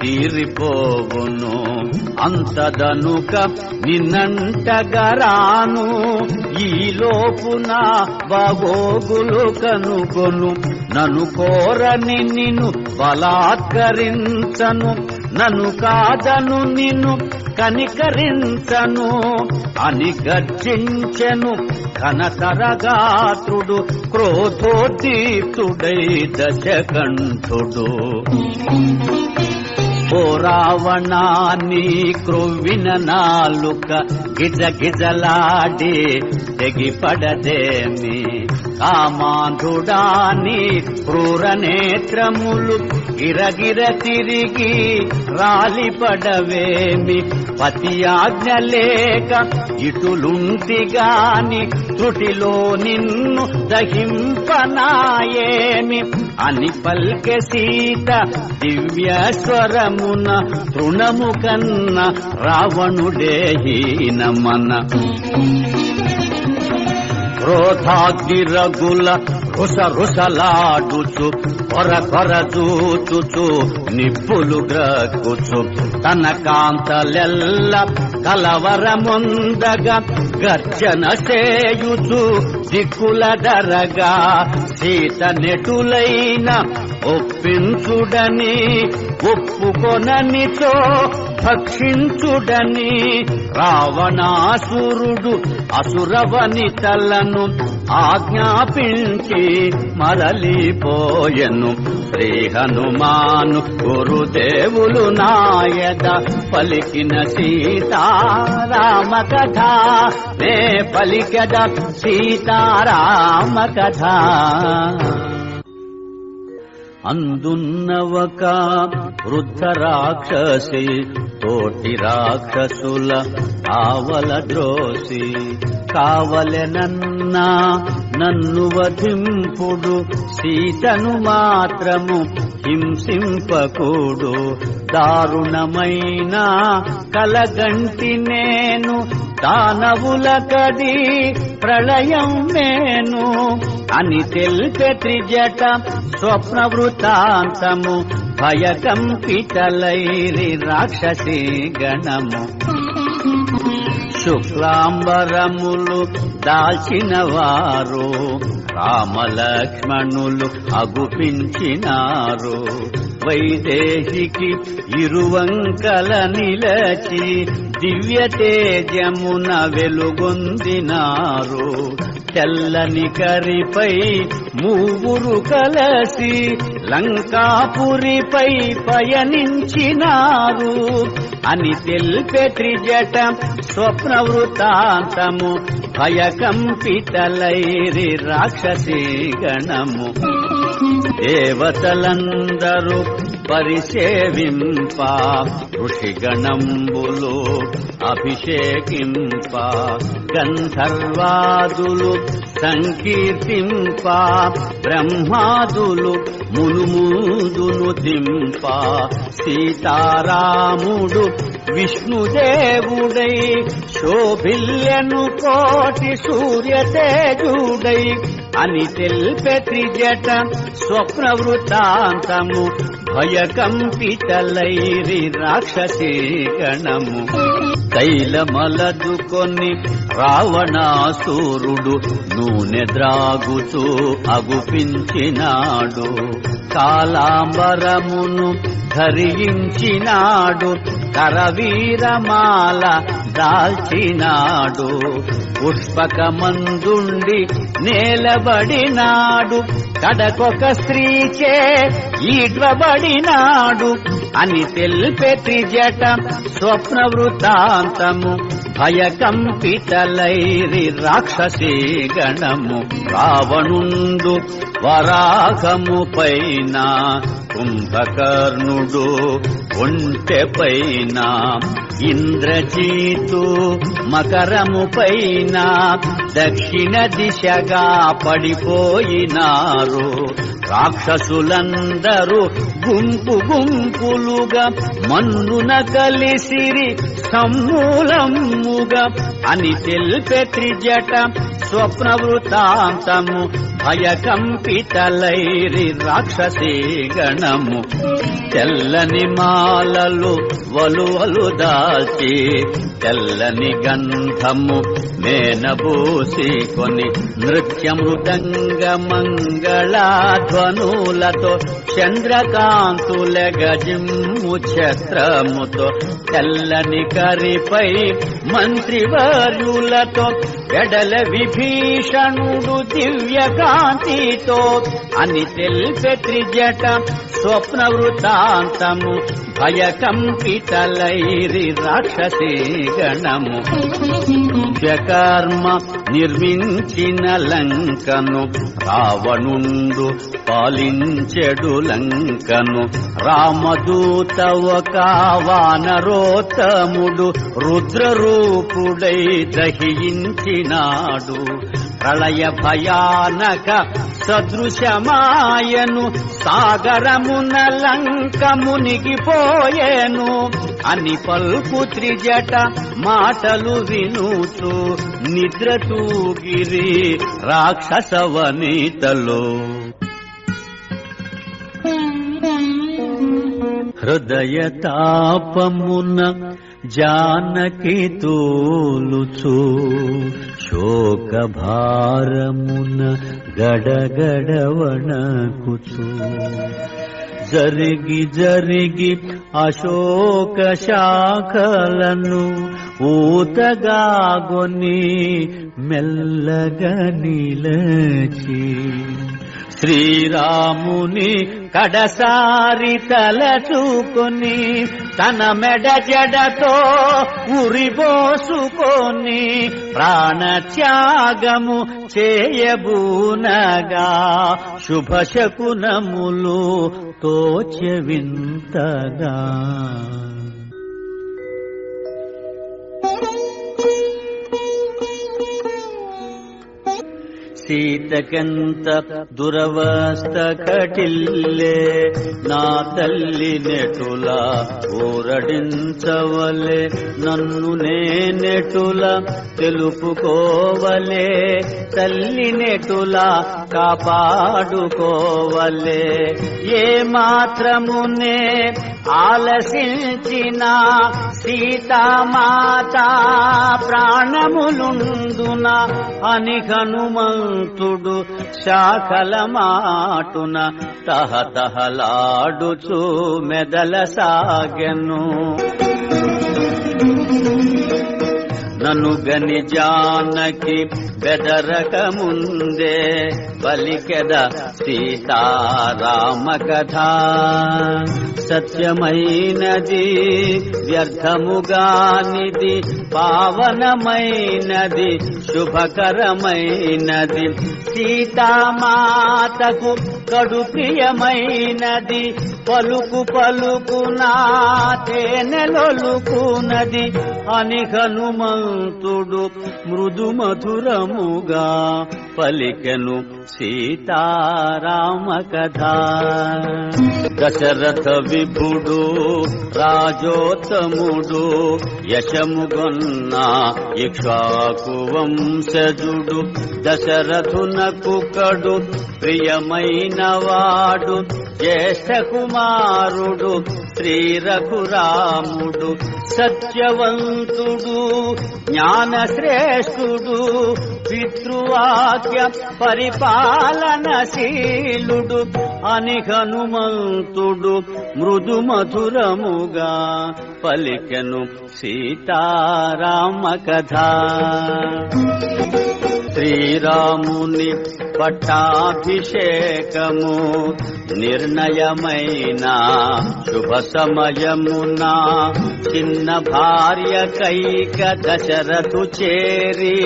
Speaker 1: తీరిపోవును అంతదనుక నిన్నంటగరాను ఈ లోపున బాగోగులు కనుగొను నన్ను కోరని నిన్ను బలాత్కరించను నన్ను కాదను నిన్ను కనికరించను అని గర్జించెను ఘనతరగాత్రుడు క్రోధోద్దీప్తుడై దశకంఠుడు ఓ రావణా నీ క్రొవ్విన నాలుక గిజగిజలాడి తెగిపడదేమి కామాంధుడా నీ క్రూర నేత్రములు గిరగిర తిరిగి రాలిపడవేమి పతి ఆజ్ఞ లేక ఇటులుంటిగాని త్రుటిలో నిన్ను దహింపనాయేమి అని పల్కె సీత దివ్య స్వరమున తృణము కన్న రావణుడే హీనమన క్రోధాగ్నిరగుల రుసరుసలాడుచు కొర చూచుచు నిప్పులు గ్రక్కుచు తన కాంతలెల్ల కలవరముందగా గర్జన చేయుచు దిక్కుల దరగా సీత నెటులైన ఒప్పించుడని ఒప్పుకొననితో భక్షించుడని రావణాసురుడు అసురవనితలను ఆజ్ఞాపించి మరలిపోయెను. శ్రీ హనుమాను గురుదేవులు నాయద పలికిన సీతారామ కథ నే పలికద సీతారామ కథ. అందున్నవక వృద్ధ రాక్షసి తోటి రాక్షసుల ఆవల ద్రోసి కావలెనన్నా నన్ను వధింపుడు సీతను మాత్రము హింసింపకూడు. దారుణమైన కలగంటి నేను దానవుల కది ప్రళయం నేను అని తెలిపే త్రిజట స్వప్న వృత్తాంతము భయకంపితలైరి రాక్షసీ గణము. శుక్లాంబరములు దాల్చిన వారు రామలక్ష్మణులు అగుపించినారు. వైదేహికి ఇరువంకల నిలచి దివ్య తేజమున వెలుగొందినారు. తెల్లని కరిపై మూవురు కలసి లంకాపురిపై పయనించినారు అని తెలిపే త్రిజట స్వప్న వృత్తాంతము భయకంపితలైరి రాక్షసీ గణము. దేవతలందరూ పరిసేవింప ఋషిగణంబులు అభిషేకింప గంధర్వాదులు సంకీర్తింప బ్రహ్మాదులు మునుముదును దింప సీతారాముడు విష్ణుదేవుడై శోభిల్యను కోటి సూర్యతేజుడై అని తెలిపే త్రిజట స్వప్న వృత్తాంతము భయకంపితలైరి రాక్షసీ గణము. తైలమలదుకొని రావణాసురుడు నూనె ద్రాగుతూ అగుపించినాడు. కాలాంబరమును ధరించినాడు. కరవీరమాల దాల్చినాడు. పుష్పకమందుండి నేలబడినాడు. కడకొక స్త్రీచే ఈడ్వబడినాడు అని తెలిపే త్రిజట స్వప్న వృత్తాంతము భయకంపితలైరి రాక్షసీ గణము. రావణుండు వరాహము పైన కుంభకర్ణుడు ఒంటె పైన ఇంద్రజీతు మకరము పైన దక్షిణ దిశగా పడిపోయినారు. రాక్షసులందరూ గుంపు గుంపులుగా మన్నున కలిసిరి సమూలముగా అని తెలిపే త్రిజట స్వప్న వృత్తాంతము భయకంపితలైరి రాక్షసీ గణము. తెల్లని మాలలు వలువలు దాల్చి తెల్లని గంధము మేనబూసి కొని నృత్యమృదంగ మంగళాధ్వనులతో చంద్రకాంతుల గజిమ్ము ఛత్రముతో తెల్లని కరిపై మంత్రివర్యులతో వెడల విభీషణుడు దివ్య కాంతితో అని తెలిపే త్రిజట స్వప్న వృత్తాంతము భయకంపితలైరి రాక్షసీ గణము. కర్మ నిర్మించిన లంకను రావణుండు పాలించెడు లంకను. రామదూత ఒక వానరోత్తముడు రుద్రరూపుడై దహించినాడు. ప్రళయ భయానక సదృశమాయను సాగరమున లంక మునిగిపోయేను అని పల్కు త్రిజట మాటలు వినుచు నిద్ర తూగిరి రాక్షసవనితలో. హృదయ తాపమున జానకి తోలుచు శోక భారమున గడగడ వణకుచు జరిగి జరిగి అశోక శాఖలను ఊతగాగొని మెల్లగా నిలచి శ్రీరాముని కడసారి తలచుకొని తన మెడ జడతో ఉరిబోసుకొని ప్రాణత్యాగము చేయబూనగా శుభశకునములు తోచె వింతగా సీతకెంత దురవస్థ కటిల్లే నా తల్లి నెటుల ఊరడించవలే నన్ను నేనెటుల తెలుపుకోవలే తల్లి నెటుల కాపాడుకోవలే ఏ మాత్రమునే ఆలసించిన సీతామాత ప్రాణములుందున అని హనుమంతుడు శాఖల మాటున తహతహలాడుచు మెదల సాగెను నన్ను గని జానకి బెదరక ముందే పలికెద సీతారామ కథ సత్యమైనది వ్యర్థముగానిది పావనమైనది శుభకరమైనది సీతామాతకు కడు ప్రియమైనది పలుకు పలుకునా తేనెలొలుకునది అని హనుమంతుడు మృదు మధురముగా పలికెను సీతారామ కథ దశరథ విభుడు రాజోత్తముడు యశముగొన్న ఇక్ష్వాకు వంశజుడు దశరథునకు కడు ప్రియమైన వాడు జ్యేష్ఠ కుమారుడు శ్రీ రఘురాముడు సత్యవంతుడు జ్ఞానశ్రేష్ఠుడు పితృవాక్య పరిపాలనశీలుడు అని హనుమంతుడు మృదు మధురముగా పలికెను సీతారామ కథ శ్రీరాముని పట్టాభిషేకము నిర్ణయమైన శుభ సమయమున చిన్న భార్య కైక దశరథు చేరి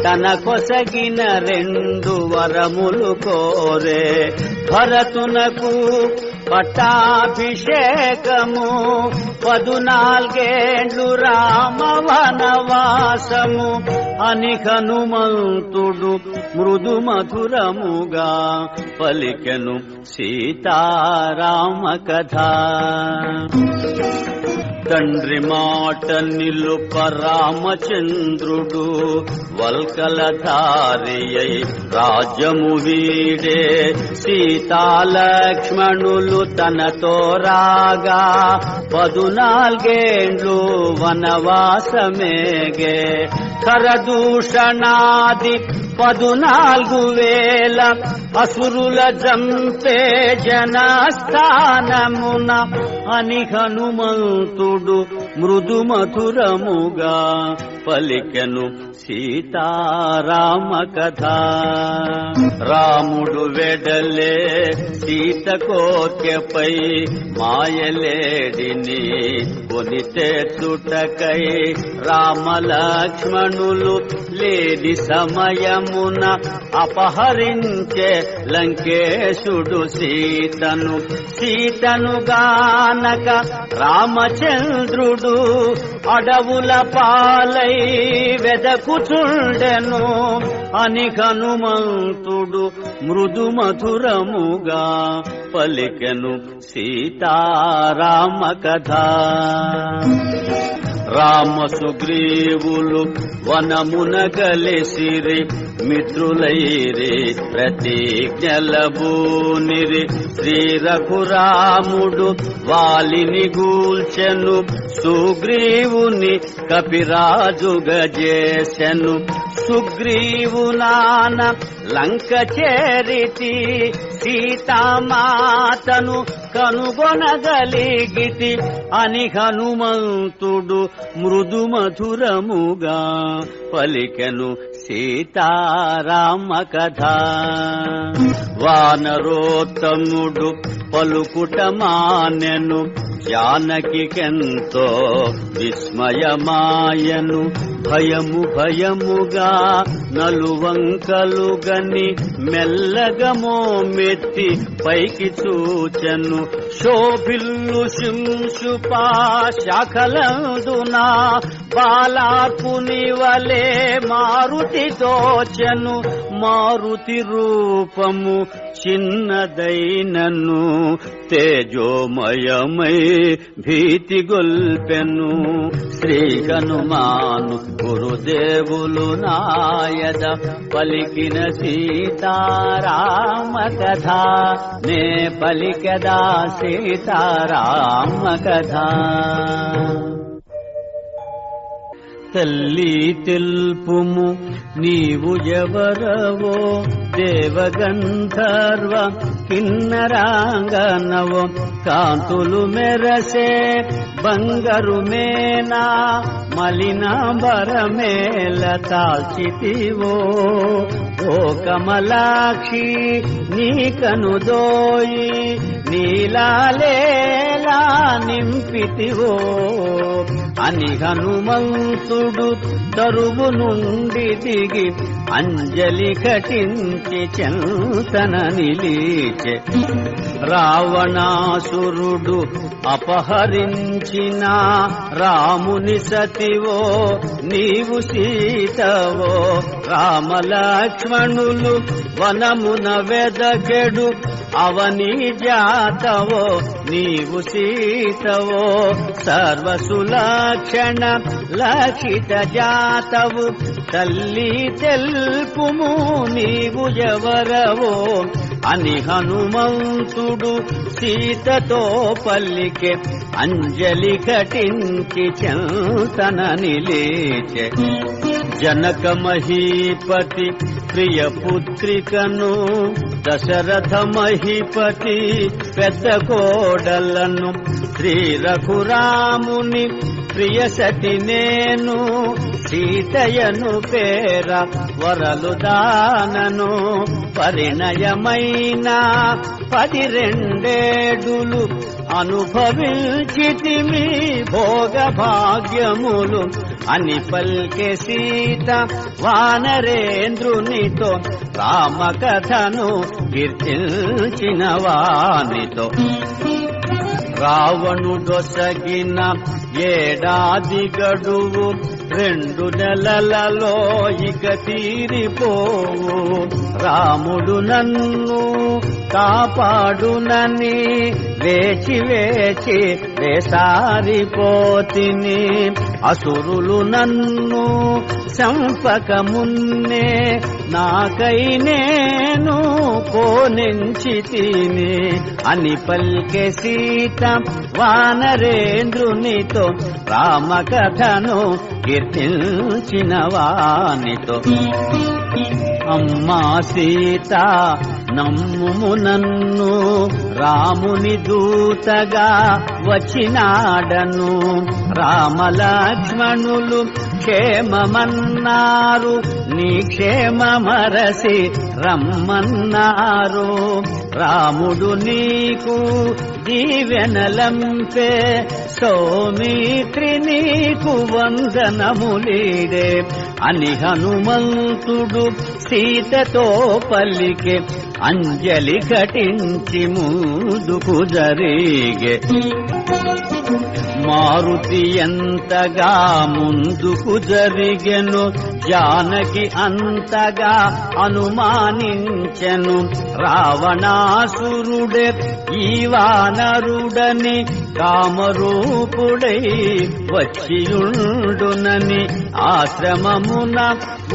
Speaker 1: తన కొసగిన 2 వరములు కోరే భరతునకు పట్టాభిషేకము 14 రామ వనవాసము అని హనుమంతుడు మృదు మధురముగా పలికెను సీతారామ కథ తండ్రి మాట నిలుప రామచంద్రుడు వల్కలధారి అయి రాజ్యము వీడే సీతాలక్ష్మణులు తనతో రాగా 14 వనవాసమేగే ఖరదూషణాది 14,000 అసురుల జంపే జనస్థానమున అని హనుమంతుడు మృదు మధురముగా పలికెను సీతారామ కథ రాముడు వెడలే సీత కోర్కెపై మాయలేడిని కొని తెచ్చుటకై రామలక్ష్మణులు లేడి సమయమున అపహరించే లంకేశుడు సీతను గానక రామచంద్రుడు అడవుల పాలై వెదకుచుండెను అని హనుమంతుడు మృదు మధురముగా పలికెను సీతారామ కథ రామ సుగ్రీవులు వనమున గలిసిరి మిత్రులైరి ప్రతిజ్ఞలబూనిరి. శ్రీ రఘురాముడు వాలిని గూల్చెను, సుగ్రీవుని కపిరాజుగా చేసెను. సుగ్రీవునాన లంక చేరితి, సీతామాతను కనుగొనగలిగితి అని హనుమంతుడు మృదు మధురముగా పలికెను సీతారామ కథ. వానరోత్తముడు పలుకుట మానెను, జానకికెంతో విస్మయమాయను. భయము భయముగా నలువంకలుగని మెల్లగా మోమెత్తి పైకి చూచెను. శోభిల్లు శింశుపా శాఖలందునా బాలార్పుని వలె మారుతి తోచెను. మారుతి రూపము చిన్నదైనను తేజోమయమై భీతి గొల్పెను. శ్రీ హనుమాను గురుదేవులు నాయద పలికిన సీతారామ కథ, నే పలికదా సీతారామ కథ. తల్లి తెల్పుము నీవు ఎవరవో, దేవగంధర్వ కిన్నరాంగనవో. కాంతులు మెరసే బంగారు మేనా మలినాంబరమేల తాల్చితివో. ఓ కమలాక్షి నీ కనుదోయి నీలాలేలా నింపితివో అని హనుమంతుడు దరువు నుండి దిగి అంజలి ఘటించి చెంతన నిలిచె. రావణాసురుడు అపహరించిన రాముని సతివో నీవు సీతవో. రామలక్ష్మణులు వనమున వెదకెడు అవని జాతవో నీవు సీతవో. సర్వసులక్షణ లక్షిత జాతవు తల్లి తెల్పుము నీవు ఎవరవో అని హనుమంతుడు సీతతో పల్లికే అంజలి ఘటించి చెంతన నిలిచె. జనక మహీపతి ప్రియ పుత్రికను, దశరథ మహీపతి పెద్ద కోడలను, శ్రీ రఘురాముని ప్రియ సతి నేను. సీతయను పేర వరలు దానను, పరిణయమైన 12 అనుభవించితిమి భోగ భాగ్యములు అని పల్కె సీత వానరేంద్రునితో. రామకథను కీర్తించిన వానితో. రావణుడొసగిన ఏడాది గడువు 2 నెలలలో ఇక తీరిపోవు. రాముడు నన్ను కాపాడునని వేచి వేచి వేసారిపోతిని. అసురులు నన్ను చంపక మున్నే నాకై నేను కోనించి తిని అని పల్కె సీత వానరేంద్రునితో. రామకథను కీర్తించిన వానితో. అమ్మా సీత నమ్ముము నన్ను, రాముని దూతగా వచ్చినాడను. రామలక్ష్మణులు క్షేమమన్నారు, నీ క్షేమమరసి రమ్మన్నారు. రాముడు నీకు దీవెనలంపే, సౌమిత్రి నీకు వందనములీడే అని హనుమంతుడు సీతతో పల్లికే అంజలి ఘటించి ముందుకు జరిగే. మారుతి ఎంతగా ముందుకు జరిగెను, జానకి అంతగా అనుమానించెను. రావణాసురుడే ఈ వానరుడని కామరూపుడై వచ్చియుండునని ఆశ్రమమున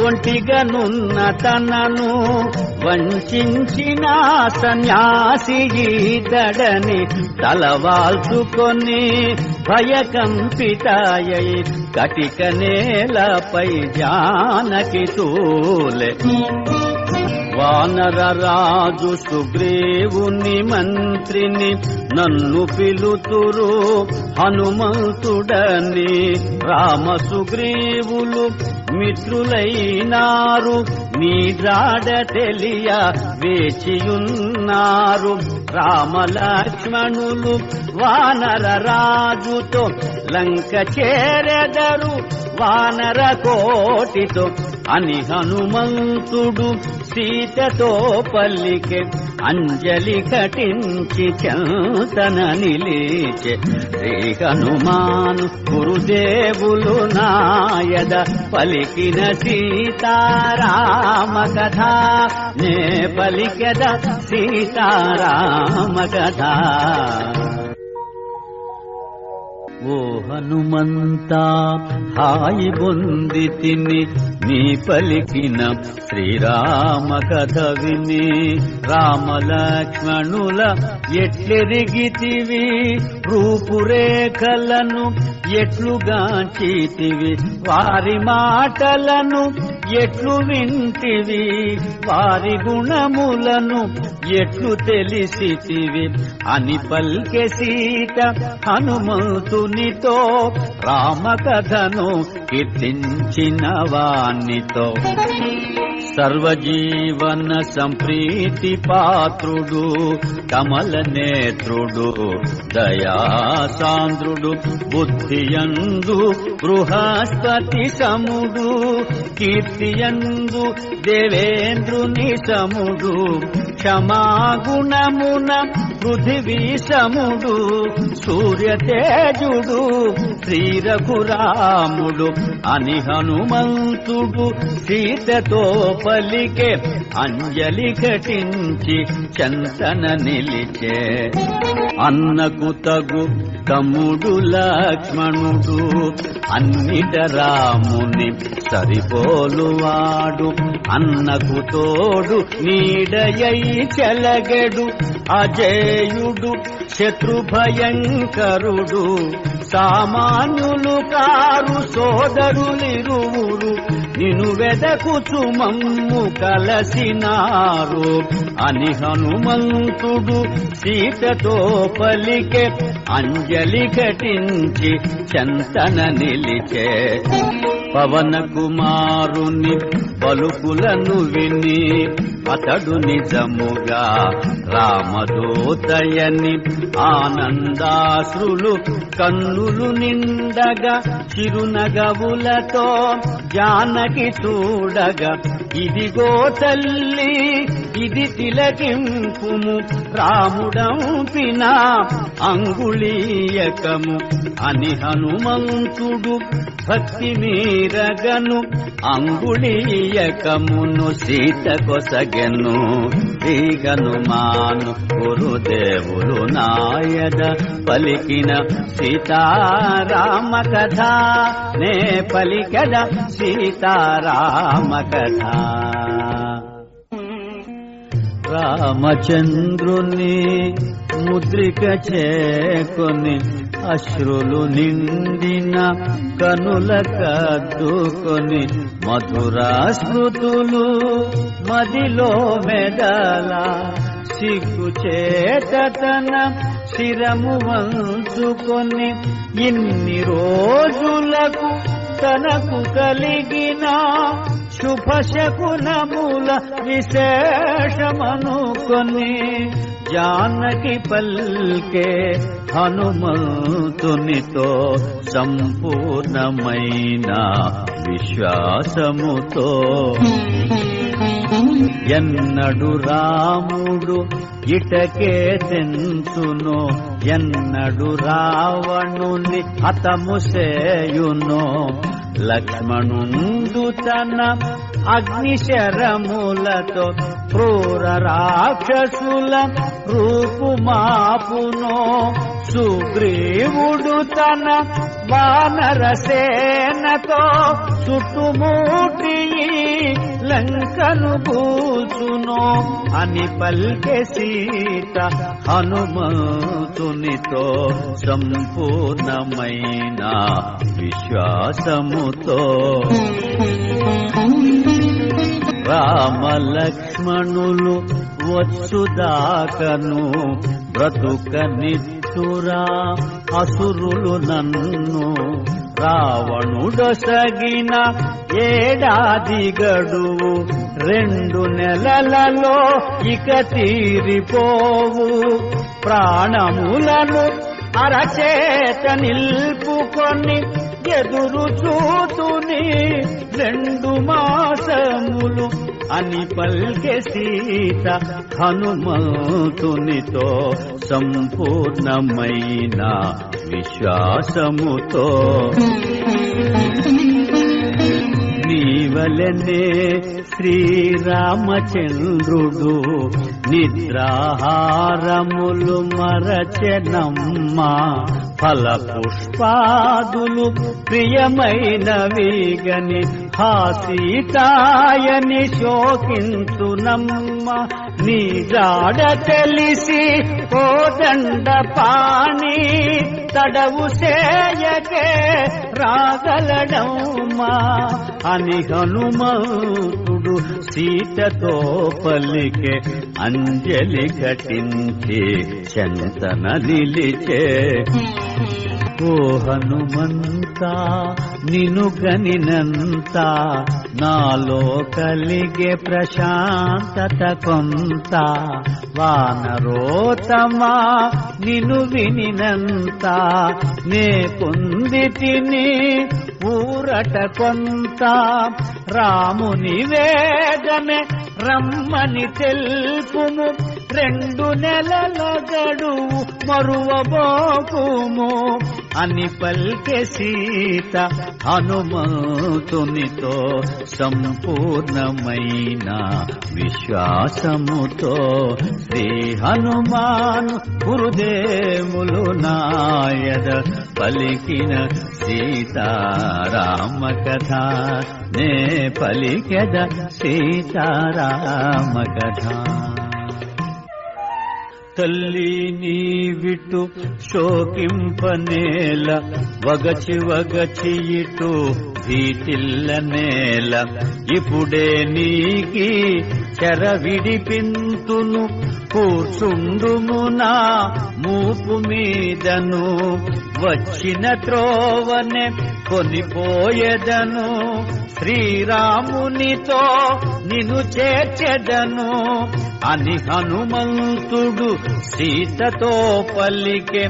Speaker 1: ఒంటిగనున్న తనను వంచిన సన్యాసి ఈతడని తలవాల్చుకొని భయకంపితాయై కటిక నేలపై జానకి తూలె. వానర రాజు సుగ్రీవుని మంత్రిని నన్ను పిలుతురు హనుమంతుడని. రామ సుగ్రీవులు మిత్రులైనారు, నీ జాడ తెలియ వేచియున్నారు. రామ లక్ష్మణులు వానర రాజుతో లంక చేరెదరు వానర కోటితో అని హనుమంతుడు సీతతో పల్లికే. అంజలి కటించి చెంతన నిలిచే శ్రీ హనుమాను గురుదేవులు నాయద పలికిన సీతారామ కథ నే పలికెద సీతారామ కథ. ఓ హనుమంతా హాయి పొంది తిని నీ పలికిన శ్రీరామ కథ విని. రామ లక్ష్మణుల ఎట్లెరిగితివి, రూపురేఖలను ఎట్లుగాంచితివి, వారి మాటలను ఎట్లు వింటివి, వారి గుణములను ఎట్లు తెలిసితివి అని పల్కె సీత హనుమంతునితో. రామ కథను కీర్తించిన వానితో సర్వజీవన సంప్రీతి పాత్రుడు కమల నేత్రుడు దయాసాంద్రుడు బుద్ధియందు బృహస్పతి సముడు కీర్తియందు దేవేంద్రుని సముడు క్షమాగుణమున పృథివీ సముడు సూర్యతేజుడు శ్రీ రఘురాముడు అని హనుమంతుడు సీతతో పలికే. అంజలి ఘటించి చంతన నిలిచే. అన్నకు తగు తమ్ముడు లక్ష్మణుడు అన్నిట రాముని సరిపోలువాడు. అన్నకు తోడు నీడయై చెలగెడు అజేయుడు శత్రుభయంకరుడు. సామాన్యులు కారు సోదరులిరువురు నిను వెదకుచు మమ్ము కలసినారు అని హనుమంతుడు సీతతో పలికే. అంజలి ఘటించి చంతన నిలిచే. పవన కుమారుని పలుకులను విని అతడు నిజముగా రామదూతయని ఆనందాశ్రులు కన్నులు నిండగా చిరునగవులతో జానకి చూడగా ఇదిగో తల్లి ఇది తిలకింపుము రాముడంపిన అంగుళీయకము అని హనుమంతుడు భక్తి మీరగను అంగుళీయకమును సీత కొసగెను. శ్రీ హనుమాను గురుదేవులు నాయద పలికిన సీతారామ కథ నే పలికద సీతారామ కథ. రామచంద్రుని ముద్రిక చేకొని అశ్రులు నిండిన కనుల కద్దుకొని మధురా స్మృతులు మదిలో మెదల సిగ్గు చేతన శిరము వంచుకొని ఇన్ని రోజులకు తనకు కలిగిన శుభశకునముల విశేషమనుకొని జానకి పల్కే హనుమంతునితో సంపూర్ణమైన విశ్వాసముతో. ఎన్నడు రాముడు ఇటకే తెంచునో, ఎన్నడు రావణుని హతము సేయునో. లక్ష్మణుండు తన అగ్నిశరములతో క్రూర రాక్షసుల రూపు మాపునో. సుగ్రీవుడు తన వానర సేనతో చుట్టుముట్టి లంకను కూల్చునో అని పల్కె సీత హనుమంతునితో సంపూర్ణమైన విశ్వాసముతో. రామలక్ష్మణులు వచ్చుదాకను బ్రతుకనిత్తురా అసురులు నన్ను. రావణుడొసగిన ఏడాది గడువు 2 నెలలలో ఇక తీరిపోవు. ప్రాణములను అరచేత నిల్పుకొని ఎదురు చూతుని 2 మాసములు అని పల్కె సీత హనుమంతునితో సంపూర్ణమైన విశ్వాసముతో. నీవలనే శ్రీరామచంద్రుడు నిద్రాహారములు మరచెనమ్మా. ఫల పుష్పాదులు ప్రియమైనవిగని హాసీతాయని శోకించునమ్మ. నీ జాడ తెలిసి ఓ దండపాణి తడవు సేయకే రాగలడమ్మా అని హనుమంతుడు సీతతో పలికే. అంజలి ఘటించి చెంతన నిలిచే. ఓ హనుమంత నిను గనినంత నాలో కలిగే ప్రశాంతత కొంత. వానరోతమా నిను వినినంత నే పొందితిని ఊరట కొంత. రాముని వేగమే రమ్మని తెలుపుము 2 నెలల గడువు మరువబోకుము అని పల్కె సీత హనుమంతునితో సంపూర్ణమైన విశ్వాసముతో. శ్రీ హనుమాను గురుదేవులు నాయద పలికిన సీతారామ కథ నే పలికెద సీతారామ కథ. తల్లి నీ విటు శోకింపనేల వగచి వగచి ఇటు భీతిల్ల నేల. ఇప్పుడే నీకి చెర విడిపింతును కూర్చుండుమునా మూపు మీదను. వచ్చిన త్రోవనే కొనిపోయేదను శ్రీరామునితో నిన్ను చేర్చెదను అని హనుమంతుడు సీతతో పలికే.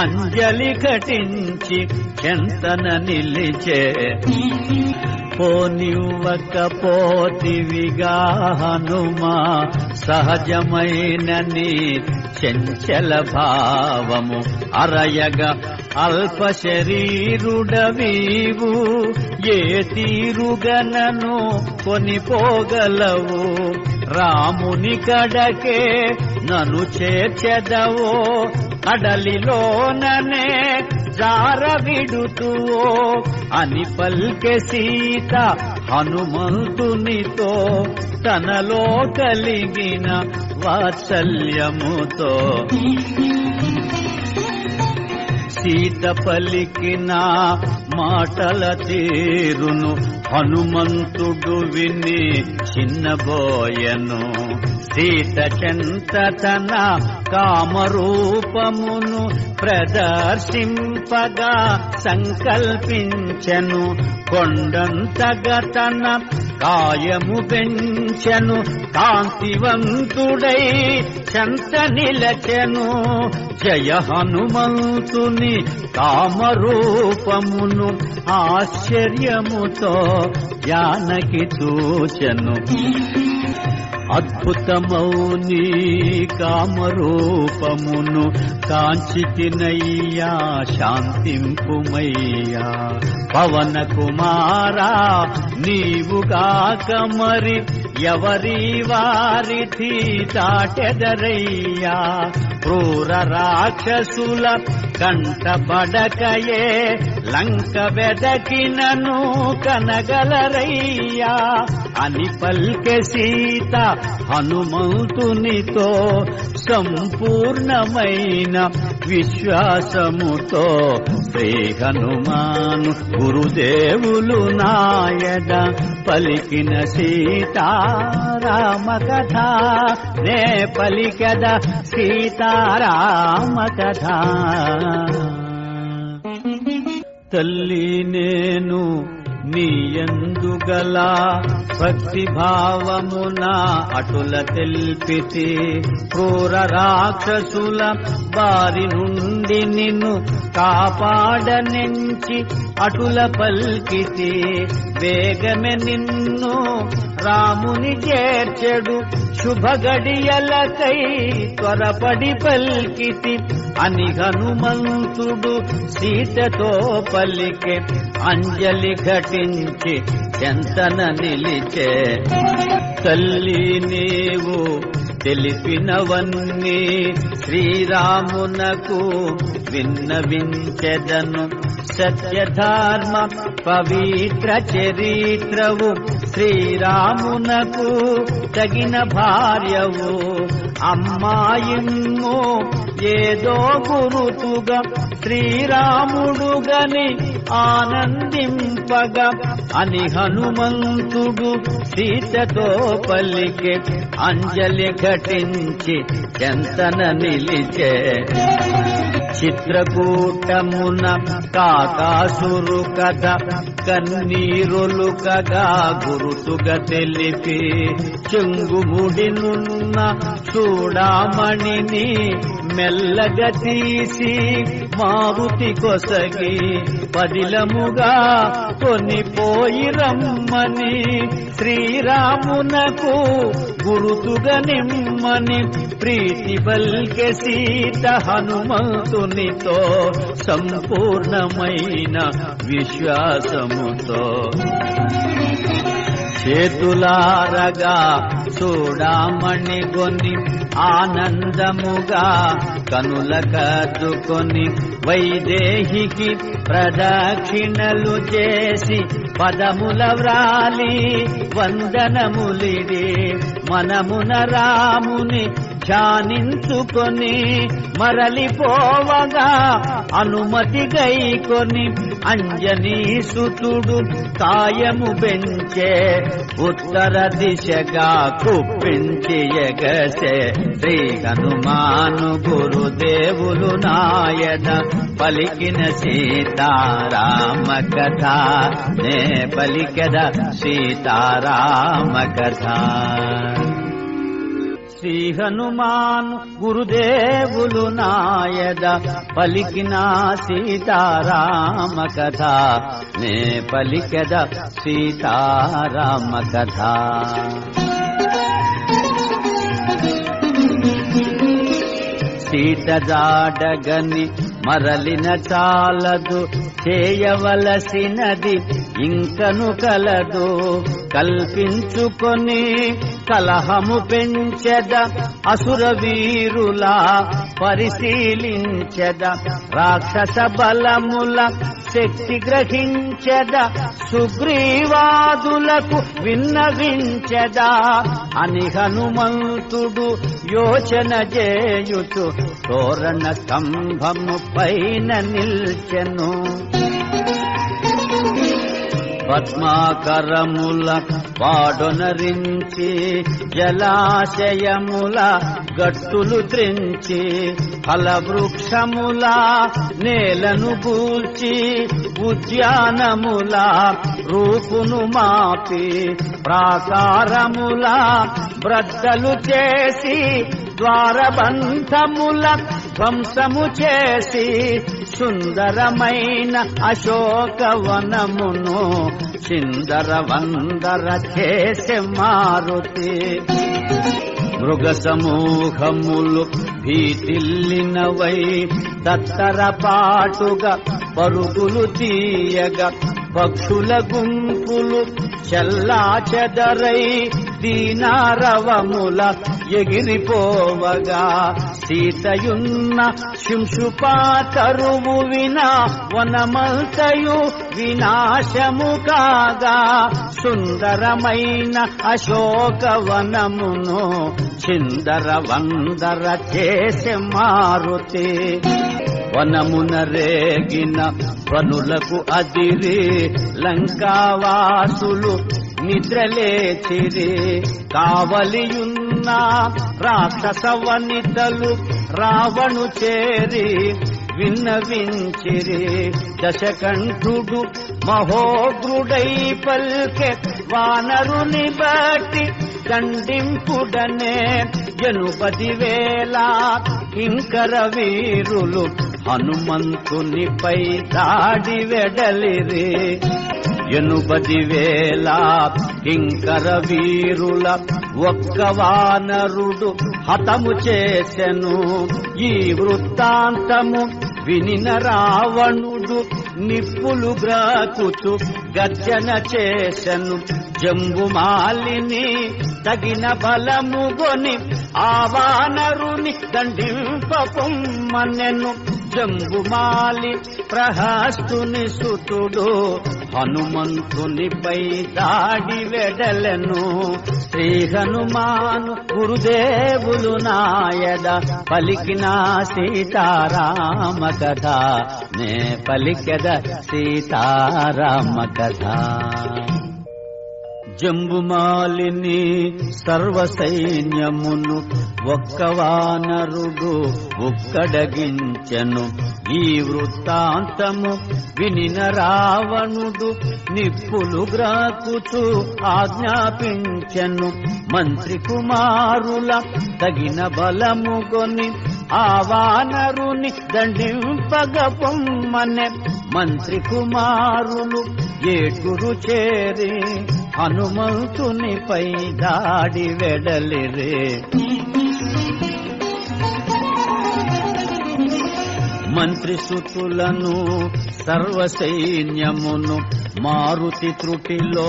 Speaker 1: అంజలి ఘటించి చెంతన నిలిచే. పోనివ్వకపోతివిగా హనుమా సహజమైన నీ చంచల భావము అరయగా అల్ప శరీరుడవీవు. ఏ తీరుగనను కొనిపోగలవు రాముని కడకే నన్ను చేర్చెదవో. అడలిలోననే జార విడుతువో అని పల్కె సీత హనుమంతునితో తనలో కలిగిన వాత్సల్యముతో. సీత పలికిన మాటల తీరును హనుమంతుడు విని చిన్నబోయను. సీత చెంత తన కామరూపమును ప్రదర్శింపగా సంకల్పించెను. కొండంతగా తన కాయము పెంచెను కాంతివంతుడై చెంత నిలచెను జయ హనుమంతుని కామరూపమును ఆశ్చర్యముతో జానకి చూచెను అద్భుతమౌని కామరూపమును కాంచితినయ్యా శాంతింపుమయ్యా పవన కుమారా నీవుగాక మరి ఎవరి వారిథి దాటెదరయ్యా క్రూర రాక్షసుల కంటబడకయే లంక వెదకినను కనగలరయ్యా అని పల్కె సీత హనుమంతునితో సంపూర్ణమైన విశ్వాసముతో శ్రీ హనుమాను గురుదేవులు నాయద పలికిన సీతారామ కథ నే పలికద సీతారామ కథ తల్లి నేను నీయందుగల భక్తి భావమున అటుల తెల్పితి క్రూర రాక్షసుల బారి నుండి నిన్ను కాపాడనించి అటుల పల్కితి వేగమే నిన్ను రాముని చేర్చెడు శుభగడియలకై త్వరపడి పల్కితి అని హనుమంతుడు సీతతో పలికే అంజలి ఘటించి చెంతన నిలిచే తల్లి నీవు తెలిపినవన్నీ శ్రీరామునకు విన్నవించెదను సత్యధర్మ పవిత్ర చరిత్రవు శ్రీరామునకు తగిన భార్యవు అమ్మాయిమ్ము ఏదో గురుతుగా శ్రీరాముడుగని ఆనందింపగా అని హనుమంతుడు సీతతో పలికే అంజలి ఘటించి చెంతన నిలిచే చిత్రకూటమున కాకాసురు కథ కన్నీరులుకగా గురుతుగా తెలిపి చెంగుముడినున్న చూడామణిని మెల్లగా తీసి మారుతి కొసగి పదిలముగా కొనిపోయి రమ్మని శ్రీరామునకు గురుతుగా నిమ్మని ప్రీతి బల్కె సీత హనుమంతునితో సంపూర్ణమైన విశ్వాసముతో చేతులారగా చూడామణి గొని ఆనందముగా కనుల కద్దుకొని వైదేహికి ప్రదక్షిణలు చేసి పదముల వ్రాలి వందనములిడి మనమున రాముని ధ్యానించుకొని మరలిపోవగా అనుమతి గైకొని అంజనీసుతుడు కాయము పెంచే ఉత్తర దిశగా కుప్పించి ఎగసే శ్రీ హనుమాను గురుదేవులు నాయన పలికిన సీతారామ కథ నే పలికద సీతారామ కథ శ్రీ హనుమాన్ గురుదేవులు నాయద పలికిన సీతారామ కథ నే పలికద సీతారామ కథ సీత జాడగని మరలిన చాలదు చేయవలసినది ఇంకను కలదు కల్పించుకొని కలహము పెంచెద అసుర వీరుల పరిశీలించెద రాక్షస బలముల శక్తి గ్రహించెద సుగ్రీవాదులకు విన్నవించెద అని హనుమంతుడు యోచన చేయుచు తోరణ స్తంభము పైన నిల్చెను పద్మాకరముల వాడొనరించి జలాశయముల గట్టులు త్రించి ఫలవృక్షముల నేలను కూల్చి ఉద్యానముల రూపును మాపి ప్రాకారముల బ్రద్దలు చేసి ద్వారబంధముల ధ్వంసము చేసి సుందరమైన అశోకవనమును చిందర వందర చేసే మారుతి మృగ సమూహములు భీతిల్లినవై తత్తరపాటుగా పరుగులు తీయగా పక్షుల గుంపులు చెల్లాచెదరై దీనారవముల ఎగిరిపోవగా సీతయున్న శింశుపాతరువు వినా వనమంతయు వినాశము కాగా సుందరమైన అశోకవనమును చిందర వందర చేసే మారుతి వనమున రేగిన వనులకు అదిరి లంకావాసులు నిద్రలేచిరి కావలియున్న రాక్షస వనితలు రావణు చేరి విన్నవించిరి దశకంఠుడు మహోగ్రుడై పల్కె వానరుని బట్టి దండింపుడనే 80,000 కింకర వీరులు హనుమంతునిపై దాడి వెడలిరి 80,000 కింకర వీరుల ఒక్క వానరుడు హతము చేసెను. ఈ వృత్తాంతము వినిన రావణుడు నిప్పులు గ్రాకుచు గర్జన చేసెను. జంబుమాలిని తగిన బలముగొని ఆ వానరుని దండింపొమ్మనెను. జంబుమాలి ప్రహస్తుని సుతుడు హనుమంతునిపై దాడి వెడలెను. శ్రీ హనుమాను గురుదేవులు నాయద పలికిన సీతారామ కథ నే పలికెద సీతారామ కథ. జంబుమాలిని సర్వసైన్యమును ఒక్క వానరుడు ఒక్కడగించెను. ఈ వృత్తాంతము వినిన రావణుడు నిప్పులు గ్రాకుచు ఆజ్ఞాపించెను. మంత్రి కుమారుల తగిన బలముగొని ఆ వానరుని దండింపగ పొమ్మనె. మంత్రి కుమారులు ఏటురు చేరి హనుమంతునిపై దాడి వెడలిరే. మంత్రి సుతులను సర్వసైన్యమును మారుతి త్రుటిలో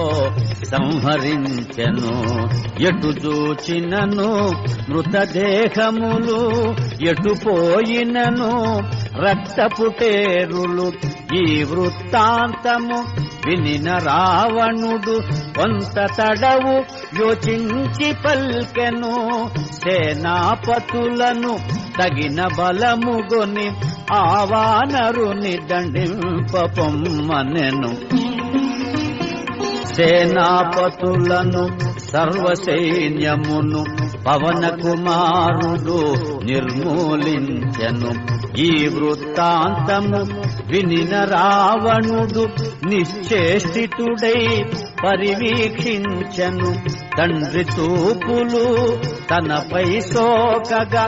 Speaker 1: సంహరించెను. ఎటు చూచినను మృతదేహములు, ఎటు పోయినను రక్తపుటేరులు. ఈ వృత్తాంతము వినిన రావణుడు కొంత తడవు యోచించి పల్కెను. సేనాపతులను తగిన బలముగొని ఆ వానరుని దండింపొమ్మనెను. సేనాపతులను సర్వసైన్యమును పవన కుమారుడు నిర్మూలించెను. ఈ వృత్తాంతము వినిన రావణుడు నిశ్చేష్టితుడై పరివీక్షించెను. తండ్రి చూపులు తనపై సోకగా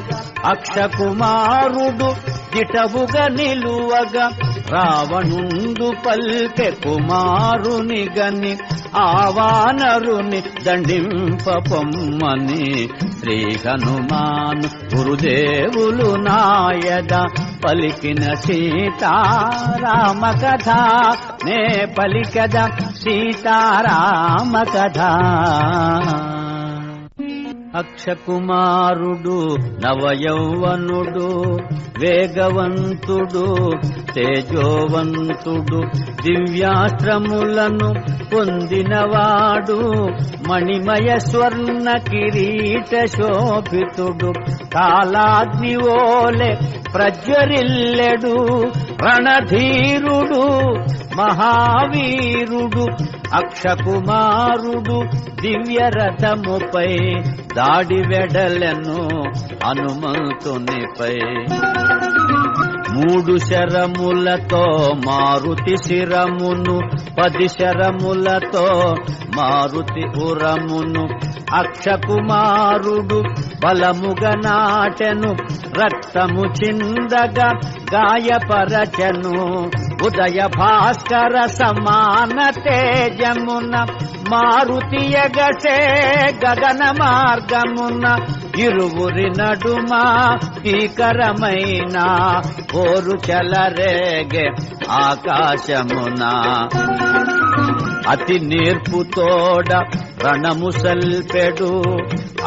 Speaker 1: అక్షకుమారుడు దిటవుగా నిలువగా రావణుండు పల్కె కుమారుని గని ఆ వానరుని దండింపొమ్మని. శ్రీ హనుమాను గురుదేవులు నాయద పలికిన సీతారామ కథ నే పలికద సీతారామ కథ. అక్షకుమారుడు నవయౌవనుడు వేగవంతుడు తేజోవంతుడు దివ్యాస్త్రములను పొందినవాడు మణిమయ స్వర్ణ కిరీట శోభితుడు కాలాగ్నివోలె ప్రజ్వరిల్లెడు రణధీరుడు మహావీరుడు అక్షకుమారుడు దివ్యరథముపై దాడి వెడలెను హనుమంతునిపై. 3 శరములతో మారుతి శిరమును 10 శరములతో మారుతి ఉరమును అక్షకుమారుడు బలముగా నాటెను రక్తము చిందగా గాయపరచెను ఉదయ భాస్కర సమాన తేజమున మారుతి ఎగసే గగన మార్గమున ఇరువురి నడుమ భీకరమైన పోరు చెలరేగే ఆకాశమున అతి నేర్పుతోడ రణము సల్పెడు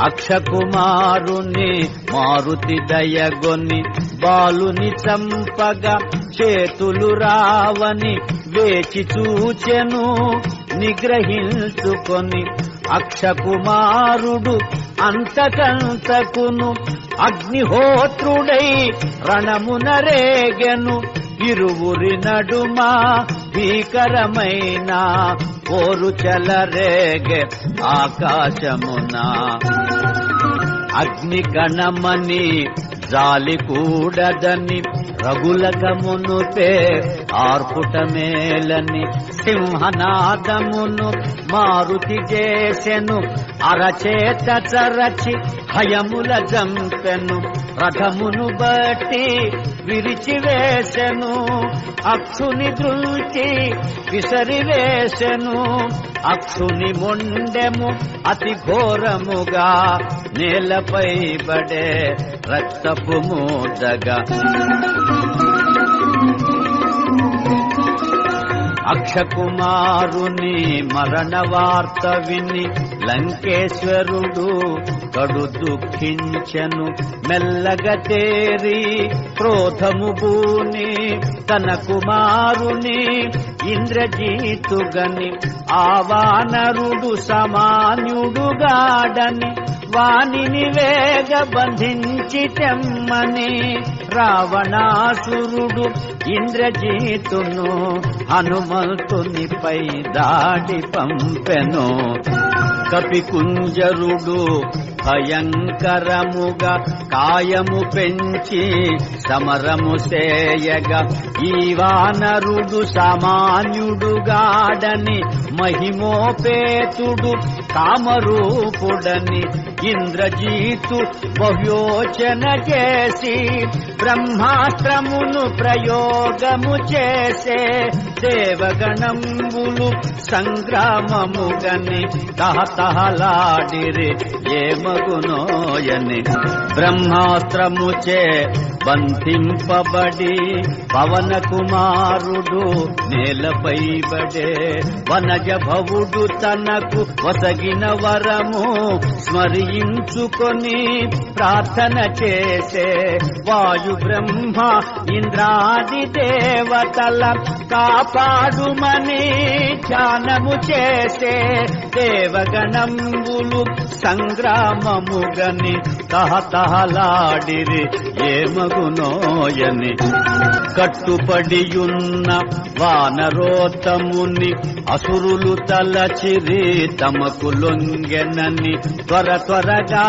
Speaker 1: అక్షకుమారుని మారుతి దయగొని బాలుని చంపగా చేతులు రావని వేచి చూచెను నిగ్రహించుకొని అక్షకుమారుడు అంతకంతకును అగ్నిహోత్రుడై రణమున రేగెను ఇరువురి నడుమ భీకరమైన పోరు చెలరేగే ఆకాశమున అగ్ని కణమని జాలి కూడదని రగులకమునుపే ఆర్పుట మేలని సింహనాదమును మారుతి చేసెను అరచేత చరచి హయముల జంపెను రథమును బట్టి విరిచివేసెను అక్షుని దృష్టి విసరివేసెను అక్షుని మొండెము అతి ఘోరముగా నేలపై బడే రక్తపు మూదగా అక్షకుమారుని మరణ వార్త విని లంకేశ్వరుడు కడు దుఃఖించెను మెల్లగా తేరి క్రోధము బూని తన కుమారుని ఇంద్రజీతుగని ఆ వానరుడు సామాన్యుడుగాడని వానిని వేగ బంధించి తెమ్మని రావణాసురుడు ఇంద్రజీతును హనుమంతునిపై దాడి పంపెను కపికుంజరుడు భయంకరముగా కాయము పెంచి సమరము సేయగా ఈ వానరుడు సామాన్యుడుగాడని మహిమోపేతుడు కామరూపుడని ఇంద్రజీతు బహుయోచన చేసి బ్రహ్మాస్త్రమును ప్రయోగము చేసే దేవగణంబులు సంగ్రామముగని తహతహలాడిరి ఏమగునోయని బ్రహ్మాస్త్రముచే బంధింపబడి పవన కుమారుడు నేలపై బడే వనజ భవుడు తనకు వసగిన వరము స్మరించుకొని ప్రార్థన చేసే వాయు బ్రహ్మ ఇంద్రాది దేవతల కాపాడుమని ధ్యానము చేసే దేవగణంబులు సంగ్రామముగని తహతహలాడిరి ఏమగునోయని కట్టుపడియున్న వానరోత్తముని అసురులు తలచిరి తమకు లొంగెనని త్వరగా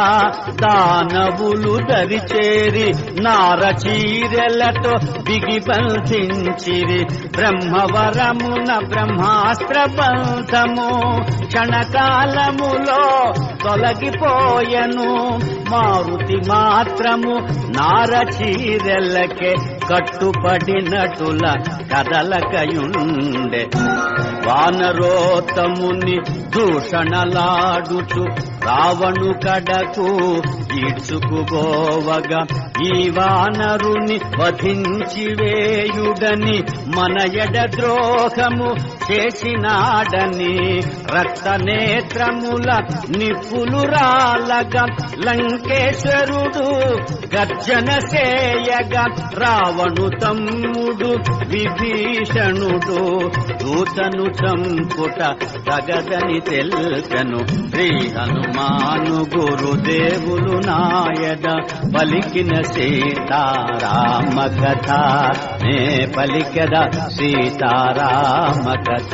Speaker 1: దానవులు దరిచేరి నారచీరెలతో బిగి బంధించిరి బ్రహ్మవరమున బ్రహ్మాస్త్ర బంధము క్షణకాలములో తొలగిపోయెను మారుతి మాత్రము నారచీరెల్లకే కట్టుపడినటుల కదలకయుండె వానరోత్తముని దూషణలాడుచు రావణు కడకు ఈడ్చుకుపోవగా ఈ వానరుని వధించి వేయుడని మన ఎడ ద్రోహము చేసినాడని రక్తనేత్రముల నిప్పులు రాలగా లంకేశ్వరుడు గర్జన చేయగా రావణు తమ్ముడు విభీషణుడు దూతను చంపుట తగదని తెల్పెను శ్రీ హనుమాను గురుదేవులు నాయద పలికిన సీతారామ కథ నే పలికద సీతారామ కథ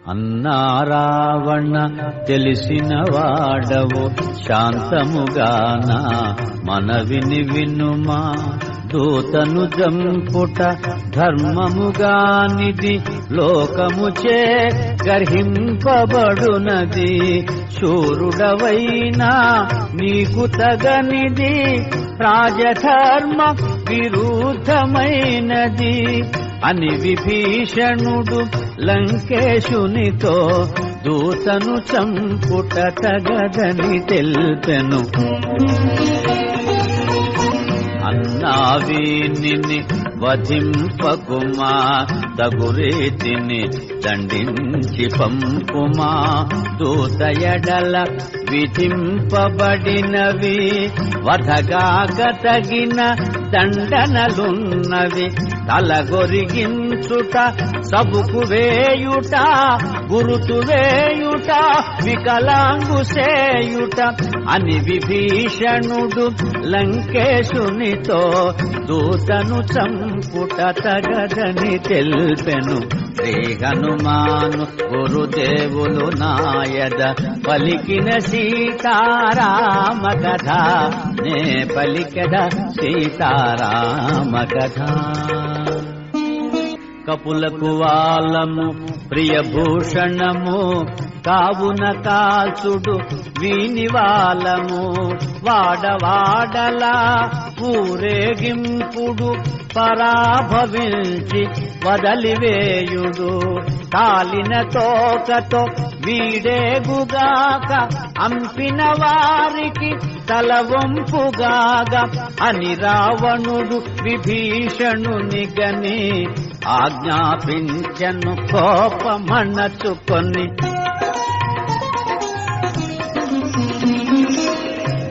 Speaker 1: అన్నా రావణ తెలిసిన వాడవు శాంతముగాన మనవిని వినుమా. దూతను జంపుట ధర్మముగానిది లోకముచే గర్హింపబడునది. శూరుడవైనా నీకు తగనిది రాజధర్మ విరుద్ధమైనది అని విభీషణుడు లంకేశునితో దూతను చంపుట తగదని తెల్పెను. అన్నా వీనిని వధింపకుమా, తగురీతిని దండించి పంపుమా. దూత ఎడల విధింపబడినవి వధగాక తగిన దండనలున్నవి. తలగొరిగించుట, సబుకు వేయుట, గురుతు వేయుట, వికలాంగు సేయుట అని విభీషణుడు లంకేశునితో దూతను చంపుట తగదని తెల్పెను. శ్రీ హనుమాను గురుదేవులు నాయద పలికిన సీతారామ కథ, నే పలికద సీతారామ కథ. కపులకు వాలము ప్రియభూషణము, కావున కాల్చుడు వీనివాలము. వాడవాడలా ఊరేగింపుడు, పరాభవించి వదలివేయుడు. కాలిన తోకతో వీడేగుగాక, అంపిన వారికి తల వంపుగాగా అని రావణుడు విభీషణుని గని ఆజ్ఞాపించను కోపమణచుకొని.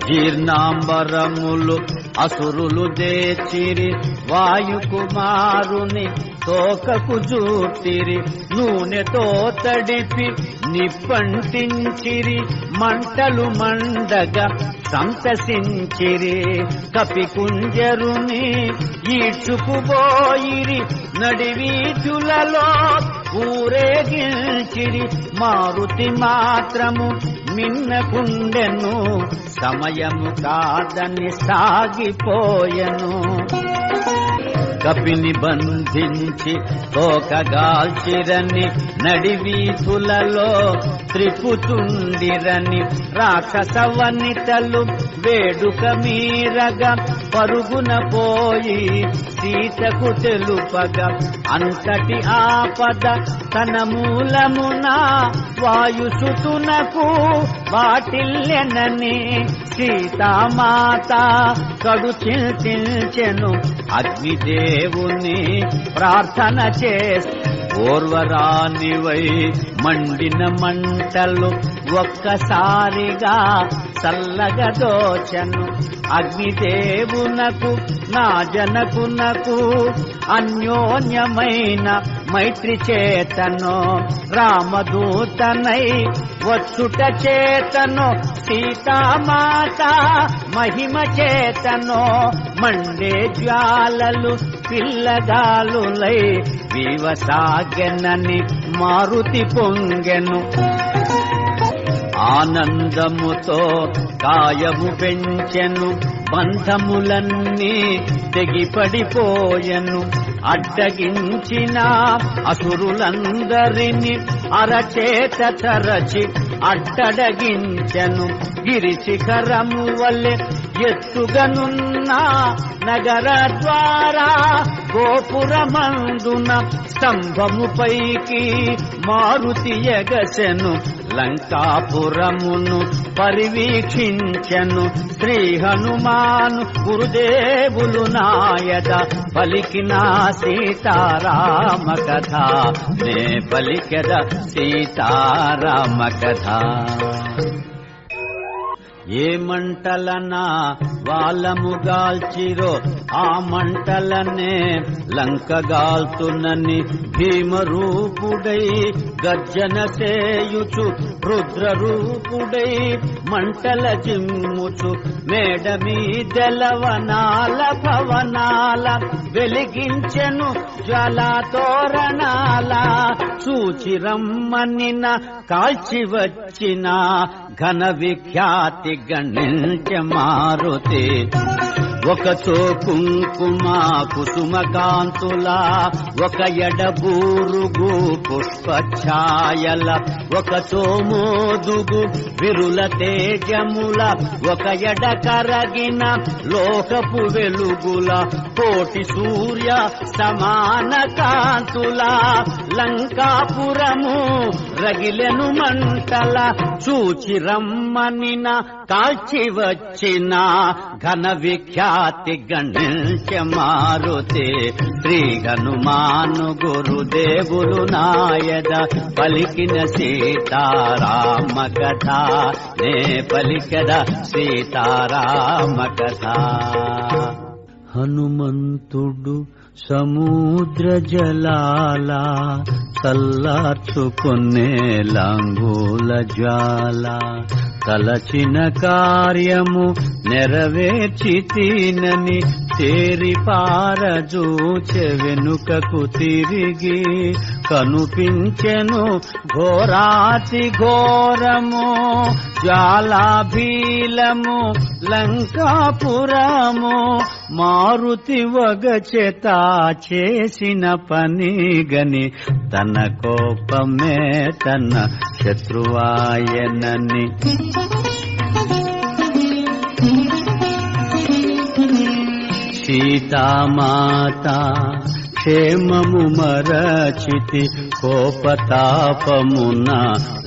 Speaker 1: జీర్ణాంబరములు అసురులు దేచిరి, వాయుకుమారుని తోకకు జూటిరి. నూనెతో తడిపి నిప్పంటించిరి, మంటలు మండగా సంతసించిరి. కపికుంజరుని ఈడ్చుకుపోయిరి, నడివీధులలో ఊరేగించిరి. మారుతి మాత్రము మిన్నకుండెను, సమయము కాదని సాగిపోయెను. కపిని బంధించి తోకగాల్చిరని, నడివీధులలో త్రిపుతుండిరని. రాక్షస వనితలు వేడుక మీరగా పరుగున పోయి సీతకు తెలుపగా. అంతటి ఆపద తన మూలమున వాయుసుతునకు వాటిల్లెనని సీతామాత కడు చింతించెను. అగ్నిదేవుని ప్రార్థన చేసి ఓర్వరానివై మండిన మంటలు ఒక్కసారిగా చల్లగదోచను. అగ్నిదేవునకు నా జనకునకు అన్యోన్యమైన మైత్రి చేతను. రామదూతనై వచ్చుట చేతను, సీతామాత మహిమ చేతను. మండే జ్వాలలు పిల్లగాలులై వివసాగెనని మారుతి పొంగెను. ఆనందముతో కాయము పెంచెను, బంధములన్నీ తెగిపడిపోయెను. అడ్డగించిన అసురులందరిని అరచేత తరచి అడ్డడగించెను. గిరి శిఖరము వలె ఎత్తుగనున్న నగర ద్వారా గోపురమందున స్తంభముపైకి మారుతి ఎగసెను. లంకాపురమును పరివీక్షించెను. శ్రీ హనుమాను గురుదేవులు నాయద పలికిన సీతారామ కథ, నే పలికెద సీతారామ కథ. ఏ మంటలనా వాలముగాల్చిరో ఆ మంటలనే లంకగాల్తునని భీమరూపుడై గర్జన సేయుచు రుద్రరూపుడై మంటల జిమ్ముచు మేడ మీదెలవనాల భవనాల వెలిగించెను జ్వాలాతోరణాల చూచిరమ్మనిన కాల్చి వచ్చిన ఘన విఖ్యాతి గణించ మారుతి ఒకచో కుంకుమ కుసుమ కాంతుల ఒక ఎడబూరుగు పుష్పఛాయల ఒకచో మోదుగు విరుల తేజముల ఒక ఎడ కరగిన లోకపు వెలుగుల కోటి సూర్య సమాన కాంతుల లంకాపురము రగిలెను మంటల చూచి రమ్మనిన కాల్చి వచ్చిన ఘన విఖ్యాతి గణించ మారుతి శ్రీ హనుమాను గురుదేవులు నాయద పలికిన సీతారామ కథ నే పలికద సీతారామ కథ. హనుమంతుడు సముద్ర జలాల చల్లార్చుకొనే లాంగూల జ్వాల తలచిన కార్యము నెరవేర్చితినని తేరి పారజూచె వెనుకకు తిరిగి కనుపించెను ఘోరాతి ఘోరము జ్వాలాభీలము లంకాపురము మారుతి వగచేత చేసిన పని గని తన కోపమే తన శత్రువాయనని సీతామాత క్షేమము మరచితి కోపతాపమున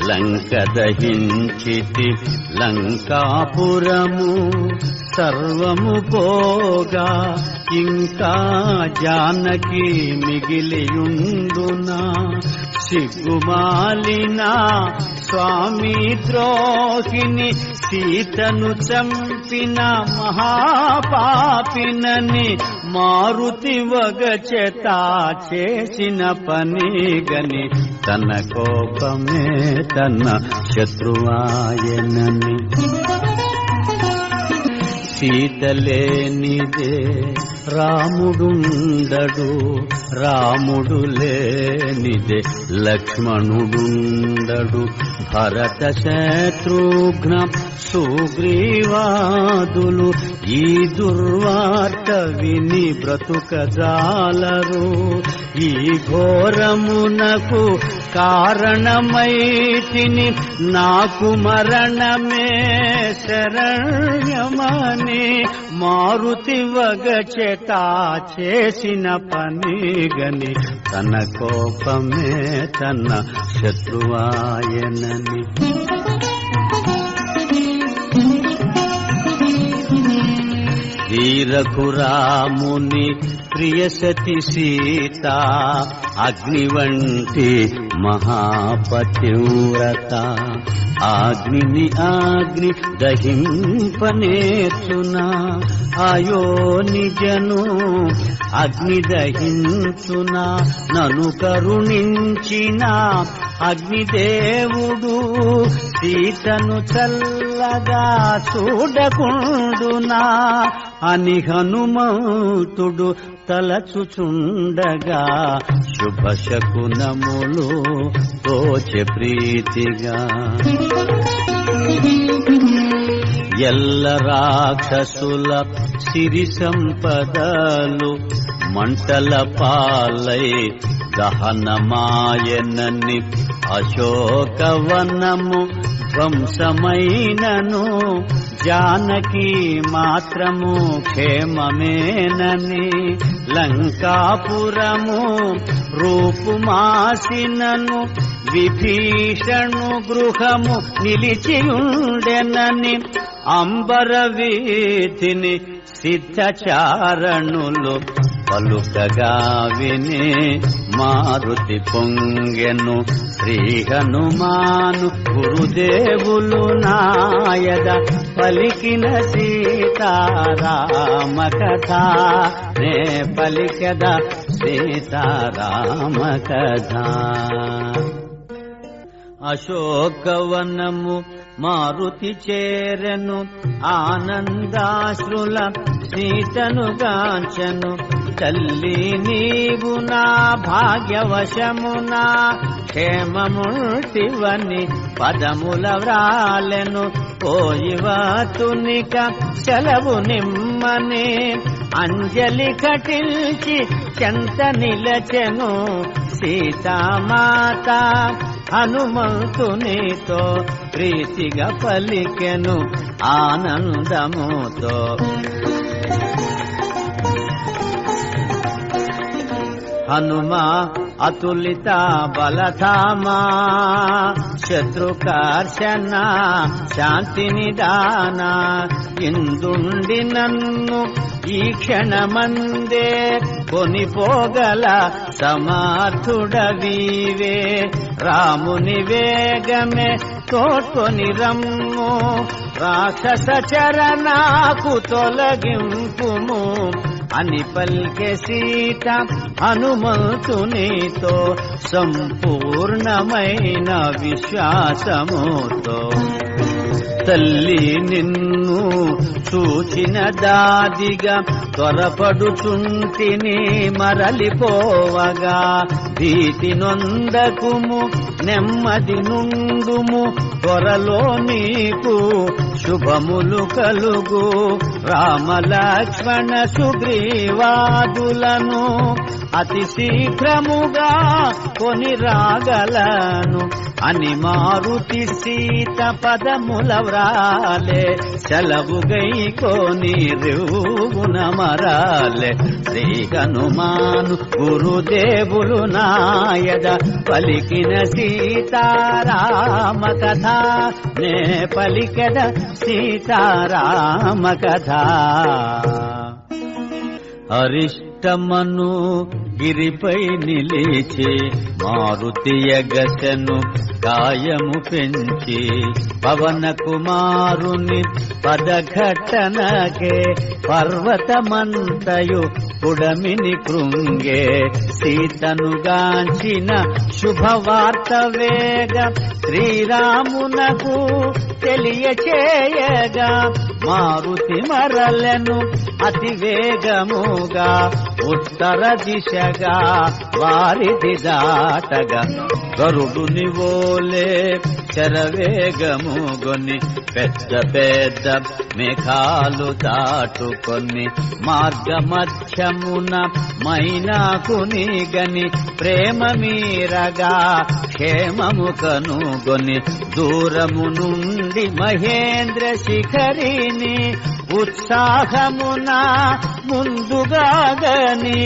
Speaker 1: లంక దహించితి లంకాపురము సర్వము పోగా ఇంకా జానకి మిగిలియుండునా సిగ్గుమాలిన స్వామి ద్రోహిని సీతను చంపిన మహాపాపినని మారుతి వగచేత చేసిన పని గని తన కోపమే తన శత్రువాయనని సీతలేనిదే రాముడుండడు రాముడు లేనిదే లక్ష్మణుడుండడు భరత శత్రుఘ్న సుగ్రీవాదులు ఈ దుర్వార్త విని బ్రతుకజాలరు ఈ ఘోరమునకు కారణమైతిని నాకు మరణమే శరణ్యమని మారుతి వగచేత చేసిన పని గని తన కోపమే తన శత్రువాయనని వీరఘురాముని ప్రియసతి సీత అగ్ని వంటి మహాపతివ్రత అగ్నిని అగ్ని దహింపనేర్చునా అయో నిజను అగ్ని దహించునా నను కరుణించిన అగ్నిదేవుడు సీతను చల్లగా చూడకుండునా అని హనుమంతుడు తలచుచుండగా శుభశకునములు తోచె ప్రీతిగా ఎల్ల రాక్షసుల సిరి సంపదలు మంటల పాలై దహనమాయనని అశోకవనము ధ్వంసమైనను జానకి మాత్రము క్షేమమేనని లంకాపురము రూపుమాసినను విభీషణు గృహము నిలిచియుండెనని అంబర వీధిని సిద్ధచారణులు పలుకగా వినే మారుతి పొంగెను. శ్రీ హనుమాను గురుదేవులు నాయద పలికిన సీతారామ కథ నే పలికద సీతారామ కథ. అశోకవనము మారుతి చేరెను, ఆనందాశ్రుల సీతను గాంచెను. తల్లి నీవు నా భాగ్యవశమునా క్షేమముల్టివని పదముల వ్రాలెను. పోయివతునిక సెలవు నిమ్మనే అంజలి కటిల్చి చెంత నిలచెను. సీతామాత హనుమంతునితో ప్రీతిగా పలికెను ఆనందముతో. హనుమా అతులిత బలధామా శత్రుకర్షణ శాంతి నిదాన. ఇందుండి నన్ను ఈ క్షణమందే కొనిపోగల సమర్థుడవీవే. రాముని వేగమే తోడ్కొని రమ్ము, రాక్షస చరణాకు తొలగింపుము అని పల్కె సీత హనుమంతునితో సంపూర్ణమైన విశ్వాసముతో. తల్లి నిన్ను చూచిన దాదిగా త్వరపడుచుంటిని మరలిపోవగా. భీతి నొందకుము నెమ్మది నుండుము, త్వరలో నీకు శుభములు కలుగు. రామ లక్ష్మణ సుగ్రీవాదులను అతి శీఘ్రముగా కొని రాగలను అని మారుతి సీత పదముల వ్రాలే. సెలవు గైకోని రేవున మరాలే. శ్రీ హనుమాను గురుదేవులు నాయద పలికిన సీతారామ కథ నే పలికద సీతారామ కథ. అరిష్టమను గిరిపై నిలిచి మారుతి ఎగసెను కాయము పెంచి. పవన కుమారుని పదఘటనకే పర్వతమంతయు పుడమిని కృంగే. సీతను గాంచిన శుభవార్త వేగ శ్రీరామునకు తెలియచేయగా. మారుతి మరలెను అతి వేగముగా ఉత్తర దిశగా వారిది దాటగా. గరుడుని వోలే శరవేగముగొని పెద్ద పెద్ద మేఘాలు దాటుకొని మార్గ మధ్యమున మైనాకుని గని ప్రేమ మీరగా క్షేమము కనుగొని. దూరము నుండి మహేంద్ర శిఖరిని ఉత్సాహమున ముందుగా గని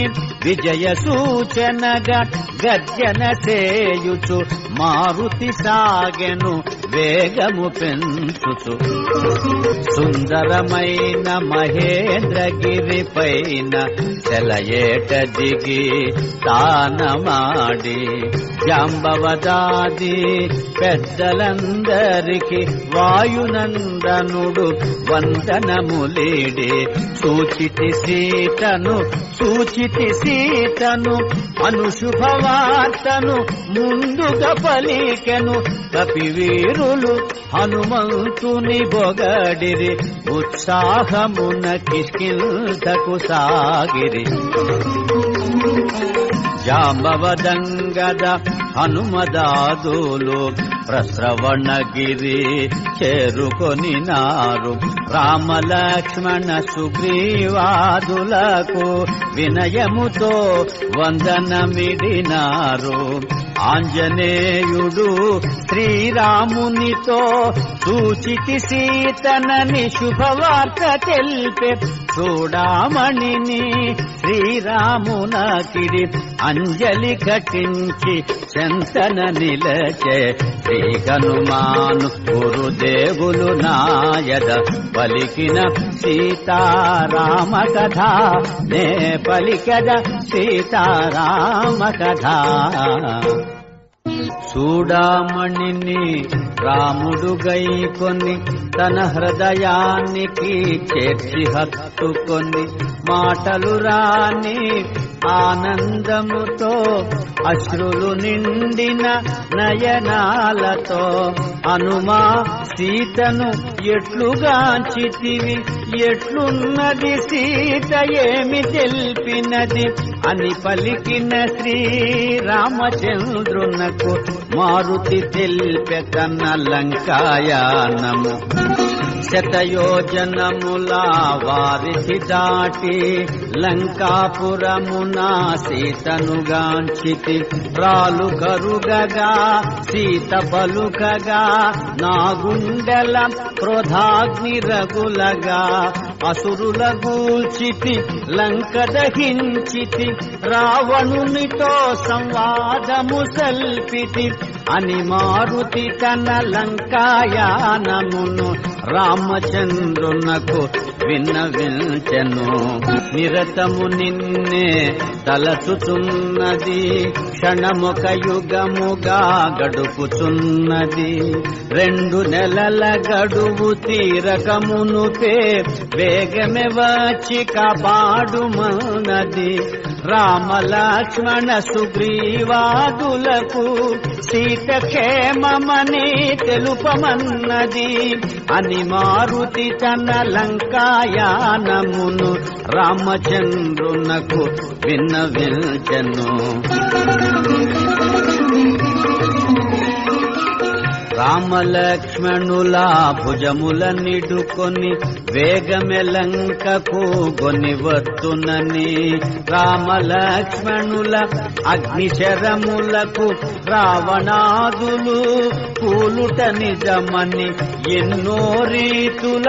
Speaker 1: విజయ సూచనగా గర్జన చేయుచు మారుతి సాగెను వేగము పెంచుచు. సుందరమైన మహేంద్రగిరి పైన సెలయేట దిగి తానమాడి. జాంబవదాది పెద్దలందరికి వాయునందనుడు వందనములీడి. సూచితి సీతను అనుశుభవార్తను ముందుగా పలికెను. కపివీరులు హనుమంతుని బొగడిరి, ఉత్సాహమున కిష్కింధకు సాగిరి. జాంబవదంగద హనుమదాదులు ప్రశ్రవణగిరి చేరుకొనినారు. రామ లక్ష్మణ సుగ్రీవాదులకు వినయముతో వందనమిడినారు. ఆంజనేయుడు శ్రీరామునితో సూచితి సీతనని శుభవార్త తెలిపే. చూడామణిని శ్రీరామునకిడి అంజలి ఘటించి చెంతన నిలచే. శ్రీ హనుమాను గురుదేవులు నాయద పలికిన సీతారామ కథ నే పలికద సీతారామ కథ. చూడామణిని రాముడు గైకొని తన హృదయానికి చేర్చి హత్తుకొని మాటలు రాని ఆనందముతో అశ్రులు నిండిన నయనాలతో అనుమా సీతను ఎట్లుగాంచితివి, ఎట్లున్నది సీత ఏమి తెలిపినది అని పలికిన శ్రీరామచంద్రునకు మారుతి తెలిపె తన లంకాయానము. శతయోజనముల వారిధి దాటి లంకాపురమున సీతనుగాంచితి. రాలు కరుగగా సీత పలుకగా నా గుండెల క్రోధాగ్ని రగులగా అసురుల గూల్చితి లంక దహించితి. రావణునితో సంవాదము సల్పితి అని మారుతి తన లంకాయానమును రామచంద్రునకు విన్నవించెను. నిరతము నిన్నే తలచుచున్నది, క్షణముక యుగముగా గడుపుచున్నది. 2 నెలల గడువు తీరకమునుపే వేగమే వచ్చి కాపాడుమన్నది. రామ లక్ష్మణ సుగ్రీవాదులకు సీత క్షేమమని తెలుపమన్నది అని మారుతి తన లంకాయానమును రామచంద్రునకు విన్నవించెను. రామలక్ష్మణుల భుజముల నిడుకొని వేగమె లంకకు గొనివత్తునని. రామలక్ష్మణుల అగ్నిశరములకు రావణాదులు కూలుట నిజమని ఎన్నో రీతుల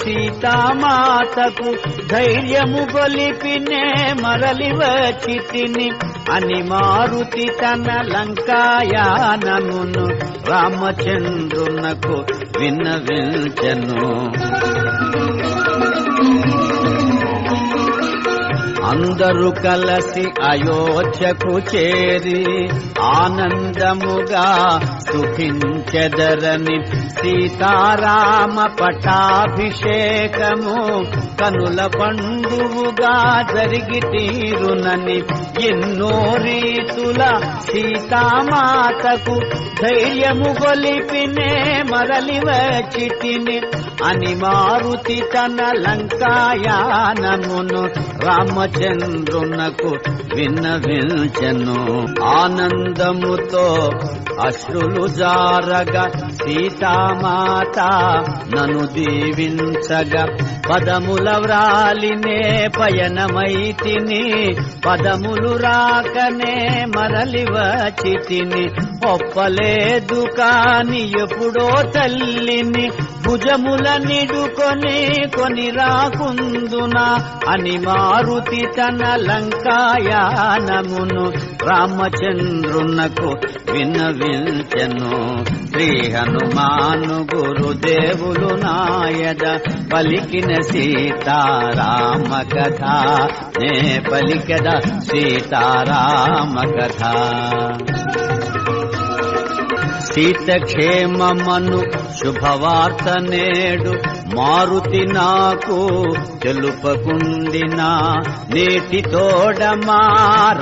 Speaker 1: సీతామాతకు ధైర్యము గొలిపినే మరలి వచ్చితిని అని మారుతి తన లంకాయానమును రామచంద్రునకు విన్నవించెను. అందరూ కలసి అయోధ్యకు చేరి ఆనందముగా సుఖించెదరని సీతారామ పట్టాభిషేకము కనుల పండువుగా జరిగి తీరునని ఎన్నో రీతుల సీతామాతకు ధైర్యము గొలిపినే మరలి వచ్చితిని అని మారుతి తన లంకాయానమును రామచంద్రునకు విన్నవించెను. ఆనందముతో అశ్రులు జారగా సీతామాత నన్ను దీవించగా పదముల వ్రాలినే పయనమైతిని. పదములు రాకనే మరలి వచ్చితిని. ఒప్పలేదు కాని ఎప్పుడో తల్లిని భుజముల నిడుకొని కొని రాకుందునా అని మారుతి తన లంకాయానమును రామచంద్రునకు విన్నవించెను. శ్రీ హనుమాను గురుదేవులు నాయద పలికిన సీతారామ కథ నే పలికద సీతారామ కథ. సీత క్షేమమను శుభవార్త నేడు మారుతి నాకు తెలుపకుండినా. నేటి తోడమా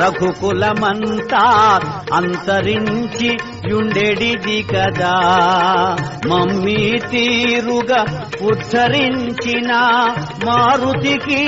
Speaker 1: రఘుకులమంతా అంతరించి యుండెడిది కదా. మమ్మీ తీరుగా ఉద్ధరించిన మారుతికి